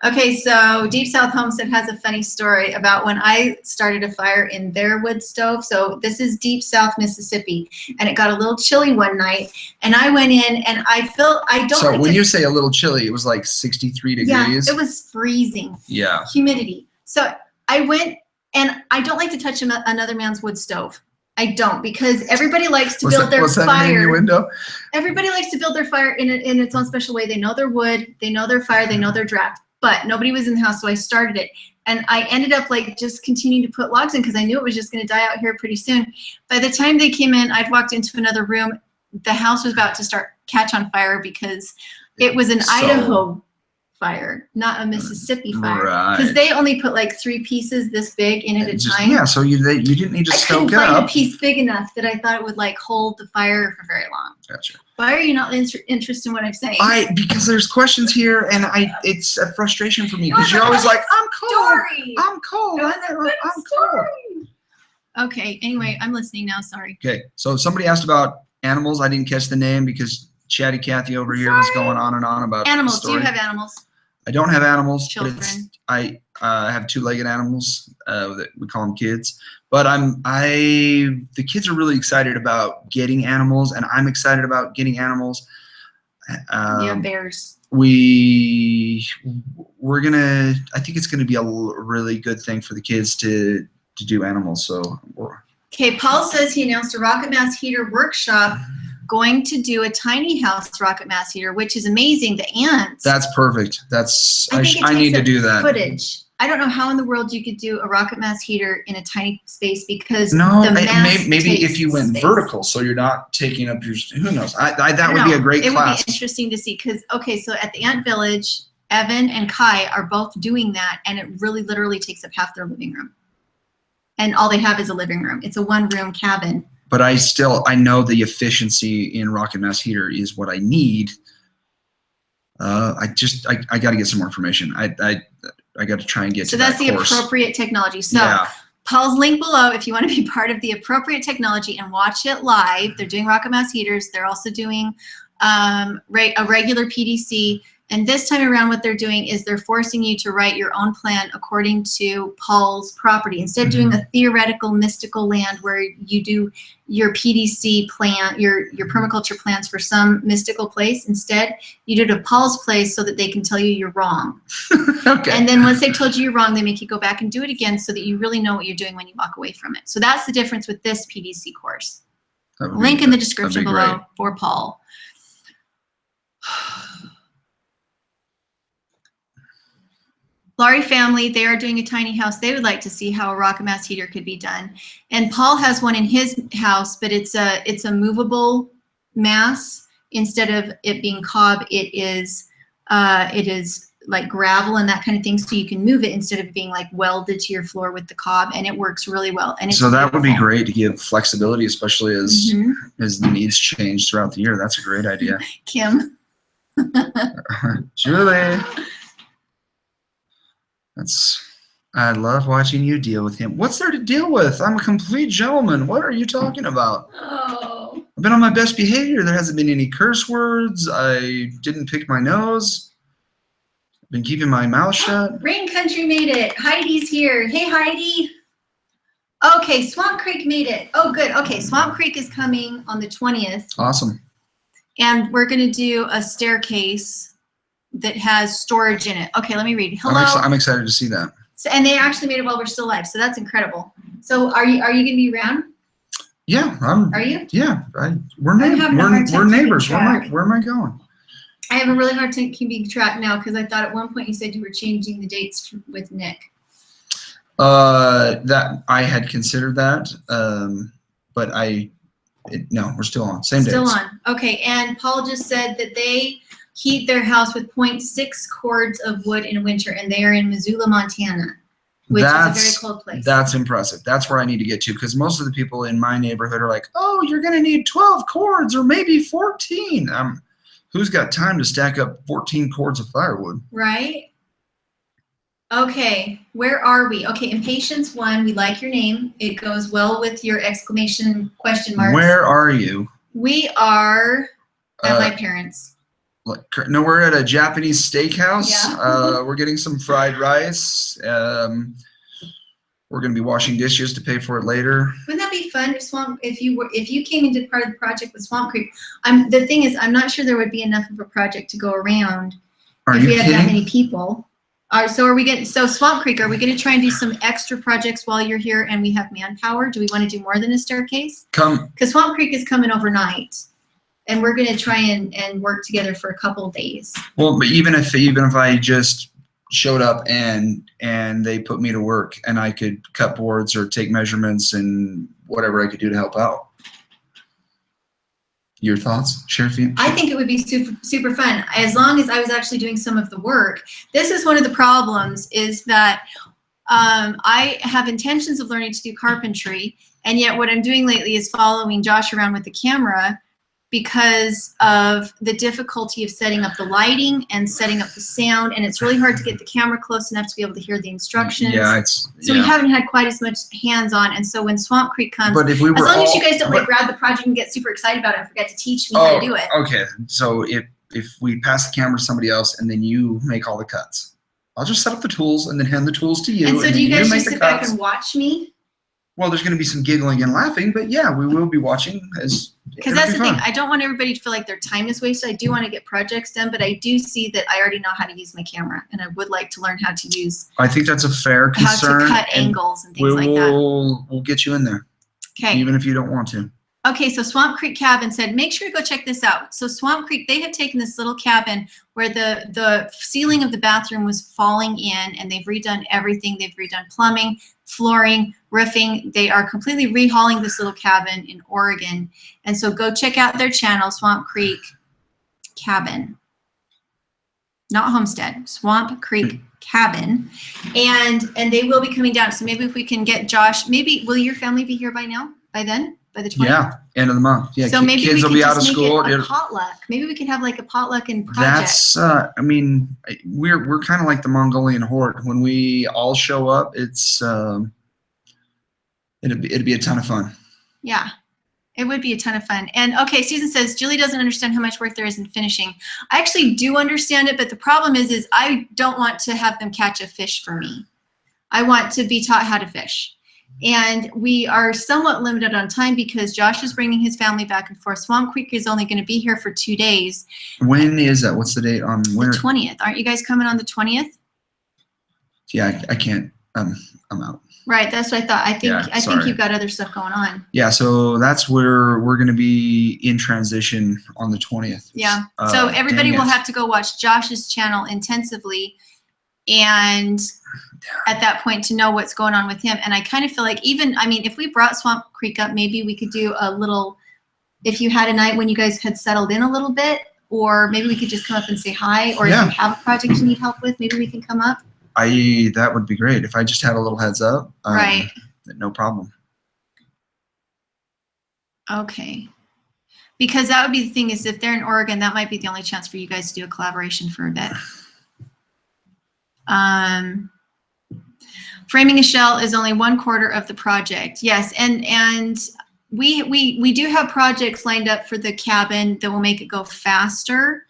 Okay, so Deep South Homestead has a funny story about when I started a fire in their wood stove. So this is Deep South Mississippi, and it got a little chilly one night, and I went in and I don't. So like when to, you say a little chilly, it was like 63 degrees. Yeah, it was freezing. Yeah. Humidity. So I went, and I don't like to touch another man's wood stove. I don't, because everybody likes to build their fire. In your window? Everybody likes to build their fire in its own special way. They know their wood, they know their fire, they know their draft. But nobody was in the house, so I started it. And I ended up like just continuing to put logs in because I knew it was just going to die out here pretty soon. By the time they came in, I'd walked into another room. The house was about to start catch on fire because it was an Idaho fire, not a Mississippi fire. Because they only put like 3 pieces this big in at a time. Yeah, so you didn't need to stoke up. I couldn't find a piece big enough that I thought it would like hold the fire for very long. Gotcha. Why are you not interested in what I'm saying? Because there's questions here, and it's a frustration for me because you're always like, I'm cold. I'm cold. I'm cold. Okay. Anyway, I'm listening now. Sorry. Okay. So somebody asked about animals. I didn't catch the name because Chatty Cathy over here was going on and on about animals. Do you have animals? I don't have animals. Children. But I have 2-legged animals that we call them kids. But the kids are really excited about getting animals, and I'm excited about getting animals. Yeah, bears. We're gonna. I think it's gonna be a really good thing for the kids to do animals. So. Okay, Paul says he announced a rocket mass heater workshop. Going to do a tiny house rocket mass heater, which is amazing. The ants. That's perfect. I need to do that. Footage. I don't know how in the world you could do a rocket mass heater in a tiny space because maybe if you went vertical, so you're not taking up your. Who knows? That would be a great class. It would be interesting to see because so at the Ant Village, Evan and Kai are both doing that, and it really literally takes up half their living room, and all they have is a living room. It's a 1-room cabin. But I know the efficiency in rocket mass heater is what I need. I got to get some more information. I got to try and get to that course. So that's the appropriate technology. So yeah. Paul's link below if you want to be part of the appropriate technology and watch it live. They're doing rocket mass heaters. They're also doing a regular PDC. And this time around, what they're doing is they're forcing you to write your own plan according to Paul's property. Instead of doing a theoretical, mystical land where you do your PDC plan, your permaculture plans for some mystical place, instead you do it at Paul's place so that they can tell you you're wrong. Okay. And then once they've told you you're wrong, they make you go back and do it again so that you really know what you're doing when you walk away from it. So that's the difference with this PDC course. Link in the description below for Paul. Laurie family, they are doing a tiny house. They would like to see how a rocket mass heater could be done. And Paul has one in his house, but it's a movable mass. Instead of it being cob, it is like gravel and that kind of thing, so you can move it instead of being like welded to your floor with the cob, and it works really well. And so that would be great to give flexibility, especially as the needs change throughout the year. That's a great idea. Kim. Julie. I love watching you deal with him. What's there to deal with? I'm a complete gentleman. What are you talking about? Oh. I've been on my best behavior. There hasn't been any curse words. I didn't pick my nose. I've been keeping my mouth shut. Rain Country made it. Heidi's here. Hey, Heidi. Okay, Swamp Creek made it. Oh, good. Okay, Swamp Creek is coming on the 20th. Awesome. And we're going to do a staircase that has storage in it. Okay, let me read. Hello. I'm excited to see that. So, and they actually made it while we're still live, so that's incredible. So, are you going to be around? Yeah, Are you? Yeah, we're neighbors. Where am I going? I have a really hard time keeping track now because I thought at one point you said you were changing the dates with Nick. That I had considered that, but no, we're still on same dates. Still on. Okay, and Paul just said that they heat their house with 0.6 cords of wood in winter, and they are in Missoula, Montana, which is a very cold place. That's impressive. That's where I need to get to, because most of the people in my neighborhood are like, oh, you're going to need 12 cords or maybe 14. Who's got time to stack up 14 cords of firewood? Right? Okay, where are we? Okay, Impatience 1, we like your name. It goes well with your exclamation question marks. Where are you? We are at my parents'. no, we're at a Japanese steakhouse. Yeah. We're getting some fried rice. We're going to be washing dishes to pay for it later. Wouldn't that be fun if you came into part of the project with Swamp Creek? The thing is, I'm not sure there would be enough of a project to go around if we had that many people. So Swamp Creek, are we going to try and do some extra projects while you're here and we have manpower? Do we want to do more than a staircase? Because Swamp Creek is coming overnight, and we're going to try and work together for a couple of days. Well, but even if I just showed up and they put me to work and I could cut boards or take measurements and whatever I could do to help out. Your thoughts, Sheriff? I think it would be super fun as long as I was actually doing some of the work. This is one of the problems, is that I have intentions of learning to do carpentry, and yet what I'm doing lately is following Josh around with the camera because of the difficulty of setting up the lighting and setting up the sound, and it's really hard to get the camera close enough to be able to hear the instructions. Yeah, so we haven't had quite as much hands-on, and so when Swamp Creek comes, but if we were as long as you guys don't like grab the project and get super excited about it and forget to teach me how to do it. Okay, so if we pass the camera to somebody else and then you make all the cuts, I'll just set up the tools and then hand the tools to you. And so do you guys just sit back cuts. and watch me? Well, there's going to be some giggling and laughing, but yeah, we will be watching. Because that's the thing. I don't want everybody to feel like their time is wasted. I do want to get projects done, but I do see that I already know how to use my camera, and I would like to learn how to use. I think that's a fair concern. How to cut angles and things like that. We'll get you in there. Okay. Even if you don't want to. Okay, so Swamp Creek Cabin said, make sure to go check this out. So Swamp Creek, they have taken this little cabin where the ceiling of the bathroom was falling in, and they've redone everything. They've redone plumbing, flooring, roofing. They are completely rehauling this little cabin in Oregon. And so go check out their channel, Swamp Creek Cabin. Not Homestead, Swamp Creek Cabin. And they will be coming down. So maybe if we can get Josh, maybe, will your family be here by then? By the 20th? Yeah, end of the month. Yeah, so maybe kids we will be out of make school. It a potluck. Maybe we could have like a potluck and project. That's I mean, we're kind of like the Mongolian horde. When we all show up, it's it'd be a ton of fun. Yeah, it would be a ton of fun. And okay, Susan says Julie doesn't understand how much work there is in finishing. I actually do understand it, but the problem is I don't want to have them catch a fish for me. I want to be taught how to fish. And we are somewhat limited on time because Josh is bringing his family back and forth. Swamp Creek is only going to be here for 2 days. When is that? What's the date on winter? The 20th. Aren't you guys coming on the 20th? Yeah, I can't. I'm out. Right, that's what I thought. I think you've got other stuff going on. Yeah, so that's where we're going to be in transition on the 20th. Yeah. So everybody will have to go watch Josh's channel intensively, and at that point to know what's going on with him. And I kind of feel like if we brought Swamp Creek up, maybe we could do a little, if you had a night when you guys had settled in a little bit, or maybe we could just come up and say hi, or if you have a project you need help with, maybe we can come up. That would be great. If I just had a little heads up, right. No problem. Okay. Because that would be the thing, is if they're in Oregon, that might be the only chance for you guys to do a collaboration for a bit. Framing a shell is only 1/4 of the project. Yes, and we do have projects lined up for the cabin that will make it go faster.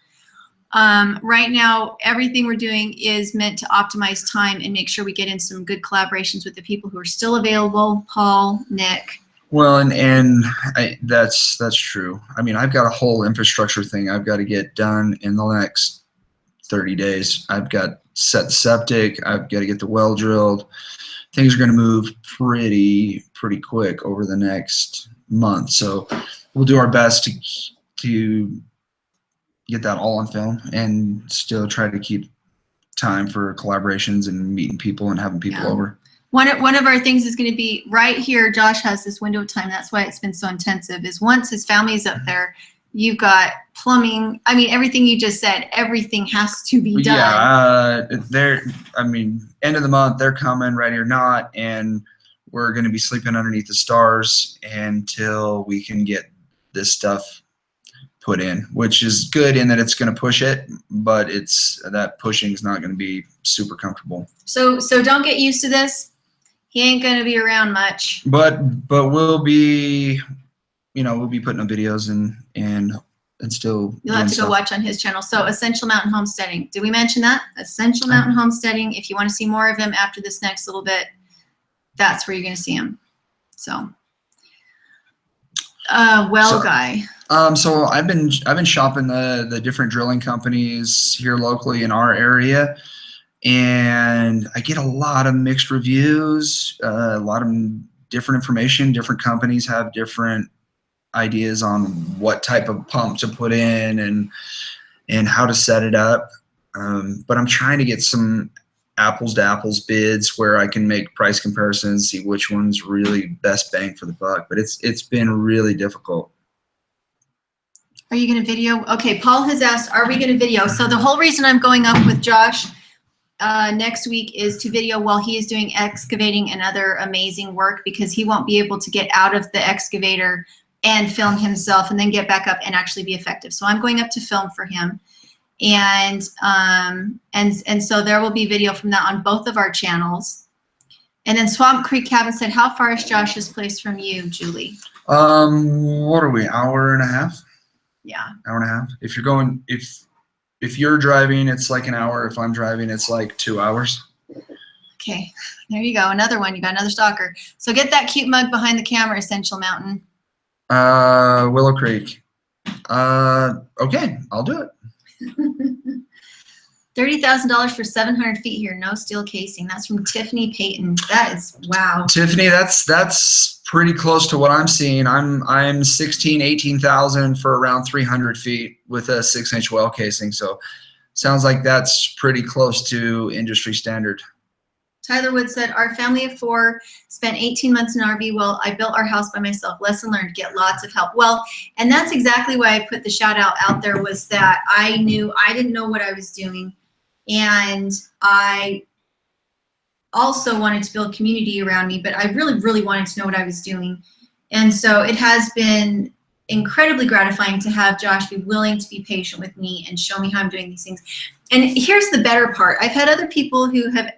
Right now, everything we're doing is meant to optimize time and make sure we get in some good collaborations with the people who are still available, Paul, Nick. Well, and that's true. I mean, I've got a whole infrastructure thing I've got to get done in the next 30 days. I've got set the septic. I've got to get the well drilled. Things are going to move pretty quick over the next month. So we'll do our best to get that all on film and still try to keep time for collaborations and meeting people and having people over. One of our things is going to be right here. Josh has this window of time. That's why it's been so intensive, is once his family's up there, you've got plumbing. I mean, everything you just said, everything has to be done. Yeah, end of the month, they're coming, ready or not, and we're going to be sleeping underneath the stars until we can get this stuff put in, which is good in that it's going to push it, but that pushing is not going to be super comfortable. So don't get used to this. He ain't going to be around much. But we'll be putting up videos and still. You'll have to go stuff. watch on his channel. So Essential Mountain Homesteading. Did we mention that? Essential Mountain Homesteading. If you want to see more of him after this next little bit, that's where you're going to see him. So, guy. So I've been shopping the different drilling companies here locally in our area, and I get a lot of mixed reviews, a lot of different information. Different companies have different ideas on what type of pump to put in and how to set it up. But I'm trying to get some apples to apples bids where I can make price comparisons, see which one's really best bang for the buck. But it's been really difficult. Are you going to video? Okay, Paul has asked, are we going to video? So the whole reason I'm going up with Josh next week is to video while he is doing excavating and other amazing work, because he won't be able to get out of the excavator and film himself and then get back up and actually be effective. So I'm going up to film for him. And so there will be video from that on both of our channels. And then Swamp Creek Cabin said, how far is Josh's place from you, Julie? What are we, hour and a half? Yeah. Hour and a half. If you're going, if you're driving, it's like an hour. If I'm driving, it's like 2 hours. Okay, there you go. Another one. You got another stalker. So get that cute mug behind the camera, Essential Mountain. Willow Creek. Okay, I'll do it. $30,000 for 700 feet here. No steel casing. That's from Tiffany Payton. That is, wow. Tiffany, that's pretty close to what I'm seeing. I'm 16, 18,000 for around 300 feet with a 6-inch well casing. So sounds like that's pretty close to industry standard. Tyler Wood said, our family of 4 spent 18 months in RV. Well, I built our house by myself. Lesson learned, get lots of help. Well, and that's exactly why I put the shout out there, was that I didn't know what I was doing. And I also wanted to build community around me, but I really, really wanted to know what I was doing. And so it has been incredibly gratifying to have Josh be willing to be patient with me and show me how I'm doing these things. And here's the better part. I've had other people who have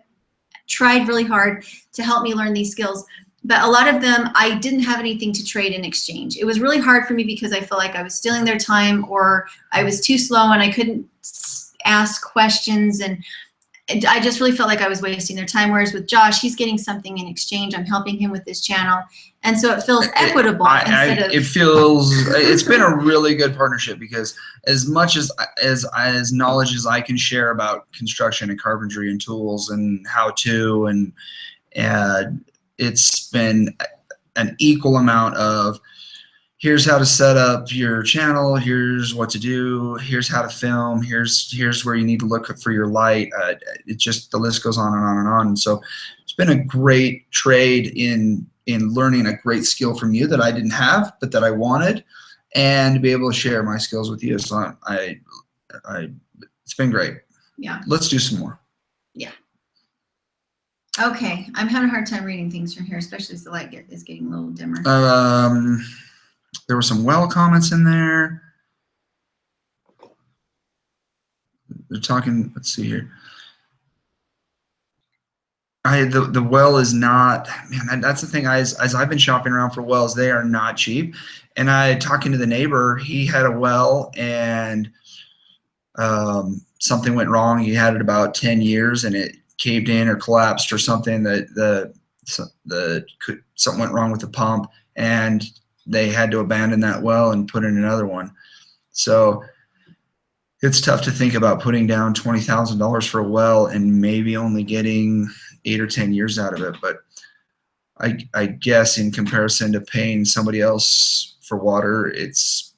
tried really hard to help me learn these skills, but a lot of them, I didn't have anything to trade in exchange. It was really hard for me because I felt like I was stealing their time, or I was too slow and I couldn't ask questions, and I just really felt like I was wasting their time. Whereas with Josh, he's getting something in exchange. I'm helping him with this channel, and so it feels equitable. It's been a really good partnership, because as much as knowledge as I can share about construction and carpentry and tools and how to, and it's been an equal amount of, here's how to set up your channel, here's what to do, here's how to film, here's where you need to look for your light. It just, the list goes on and on and on. And so it's been a great trade in learning a great skill from you that I didn't have, but that I wanted, and to be able to share my skills with you. So it's been great. Yeah. Let's do some more. Yeah. Okay. I'm having a hard time reading things from here, especially as the light is getting a little dimmer. There were some well comments in there. They're talking, let's see here. The well is not, man, that's the thing. As I've been shopping around for wells, they are not cheap. And talking to the neighbor, he had a well, and something went wrong. He had it about 10 years and it caved in or collapsed or something. Something went wrong with the pump, and they had to abandon that well and put in another one. So it's tough to think about putting down $20,000 for a well and maybe only getting 8 or 10 years out of it. But I guess in comparison to paying somebody else for water, it's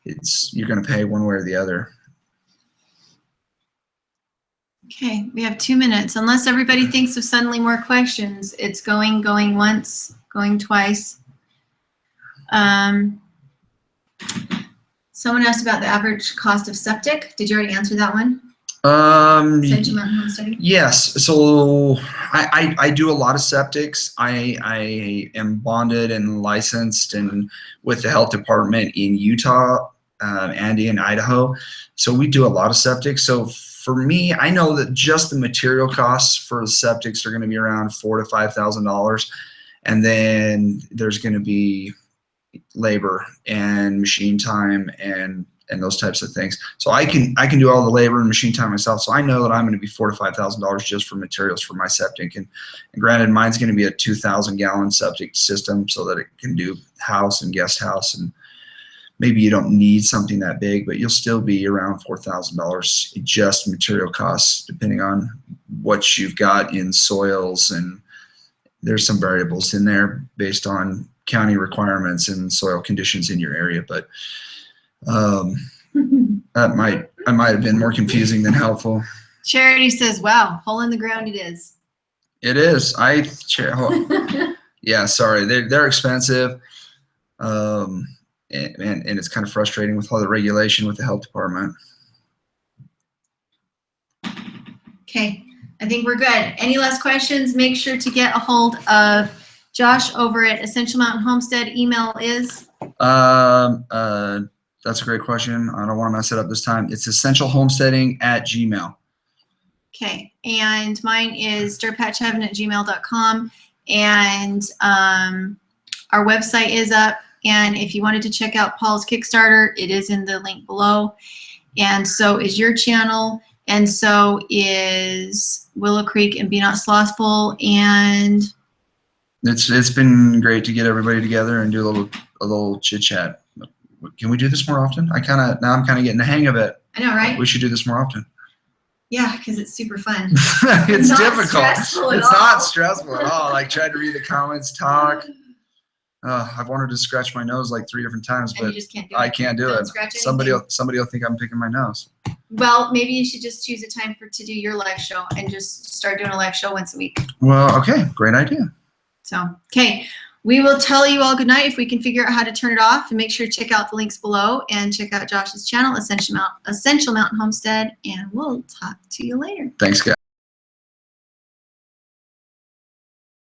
you're going to pay one way or the other. Okay, we have 2 minutes. Unless everybody thinks of suddenly more questions, it's going once, going twice. Someone asked about the average cost of septic. Did you already answer that one? Yes. So I do a lot of septics. I am bonded and licensed and with the health department in Utah and in Idaho. So we do a lot of septics. So for me, I know that just the material costs for the septics are going to be around $4,000 to $5,000, and then there's going to be labor and machine time and and those types of things. So I can do all the labor and machine time myself. So I know that I'm going to be $4,000 to $5,000 just for materials for my septic. And granted, mine's going to be a 2,000 gallon septic system so that it can do house and guest house. And maybe you don't need something that big, but you'll still be around $4,000 just material costs, depending on what you've got in soils. And there's some variables in there based on county requirements and soil conditions in your area. But I might have been more confusing than helpful. Charity says, wow, hole in the ground it is. It is. Yeah, sorry. They're expensive. And it's kind of frustrating with all the regulation with the health department. Okay, I think we're good. Any last questions? Make sure to get a hold of Josh over at Essential Mountain Homestead. Email is? That's a great question. I don't want to mess it up this time. It's essentialhomesteading@gmail.com. Okay, and mine is dirtpatcheaven@gmail.com, and our website is up. And if you wanted to check out Paul's Kickstarter, it is in the link below. And so is your channel, and so is Willow Creek and Be Not Slothful. And it's been great to get everybody together and do a little chit chat. Can we do this more often? I'm kind of getting the hang of it. I know, right? We should do this more often. Yeah, because it's super fun. It's not difficult. Stressful It's at all. not stressful at all. Like trying to read the comments, talk. I've wanted to scratch my nose like 3 different times, And but you just can't do it. I can't do Don't it. scratch Somebody anything. will think I'm picking my nose. Well, maybe you should just choose a time to do your live show and just start doing a live show once a week. Well, okay, great idea. So, okay. We will tell you all good night if we can figure out how to turn it off, and make sure to check out the links below and check out Josh's channel, Essential Mountain Homestead, and we'll talk to you later. Thanks, guys.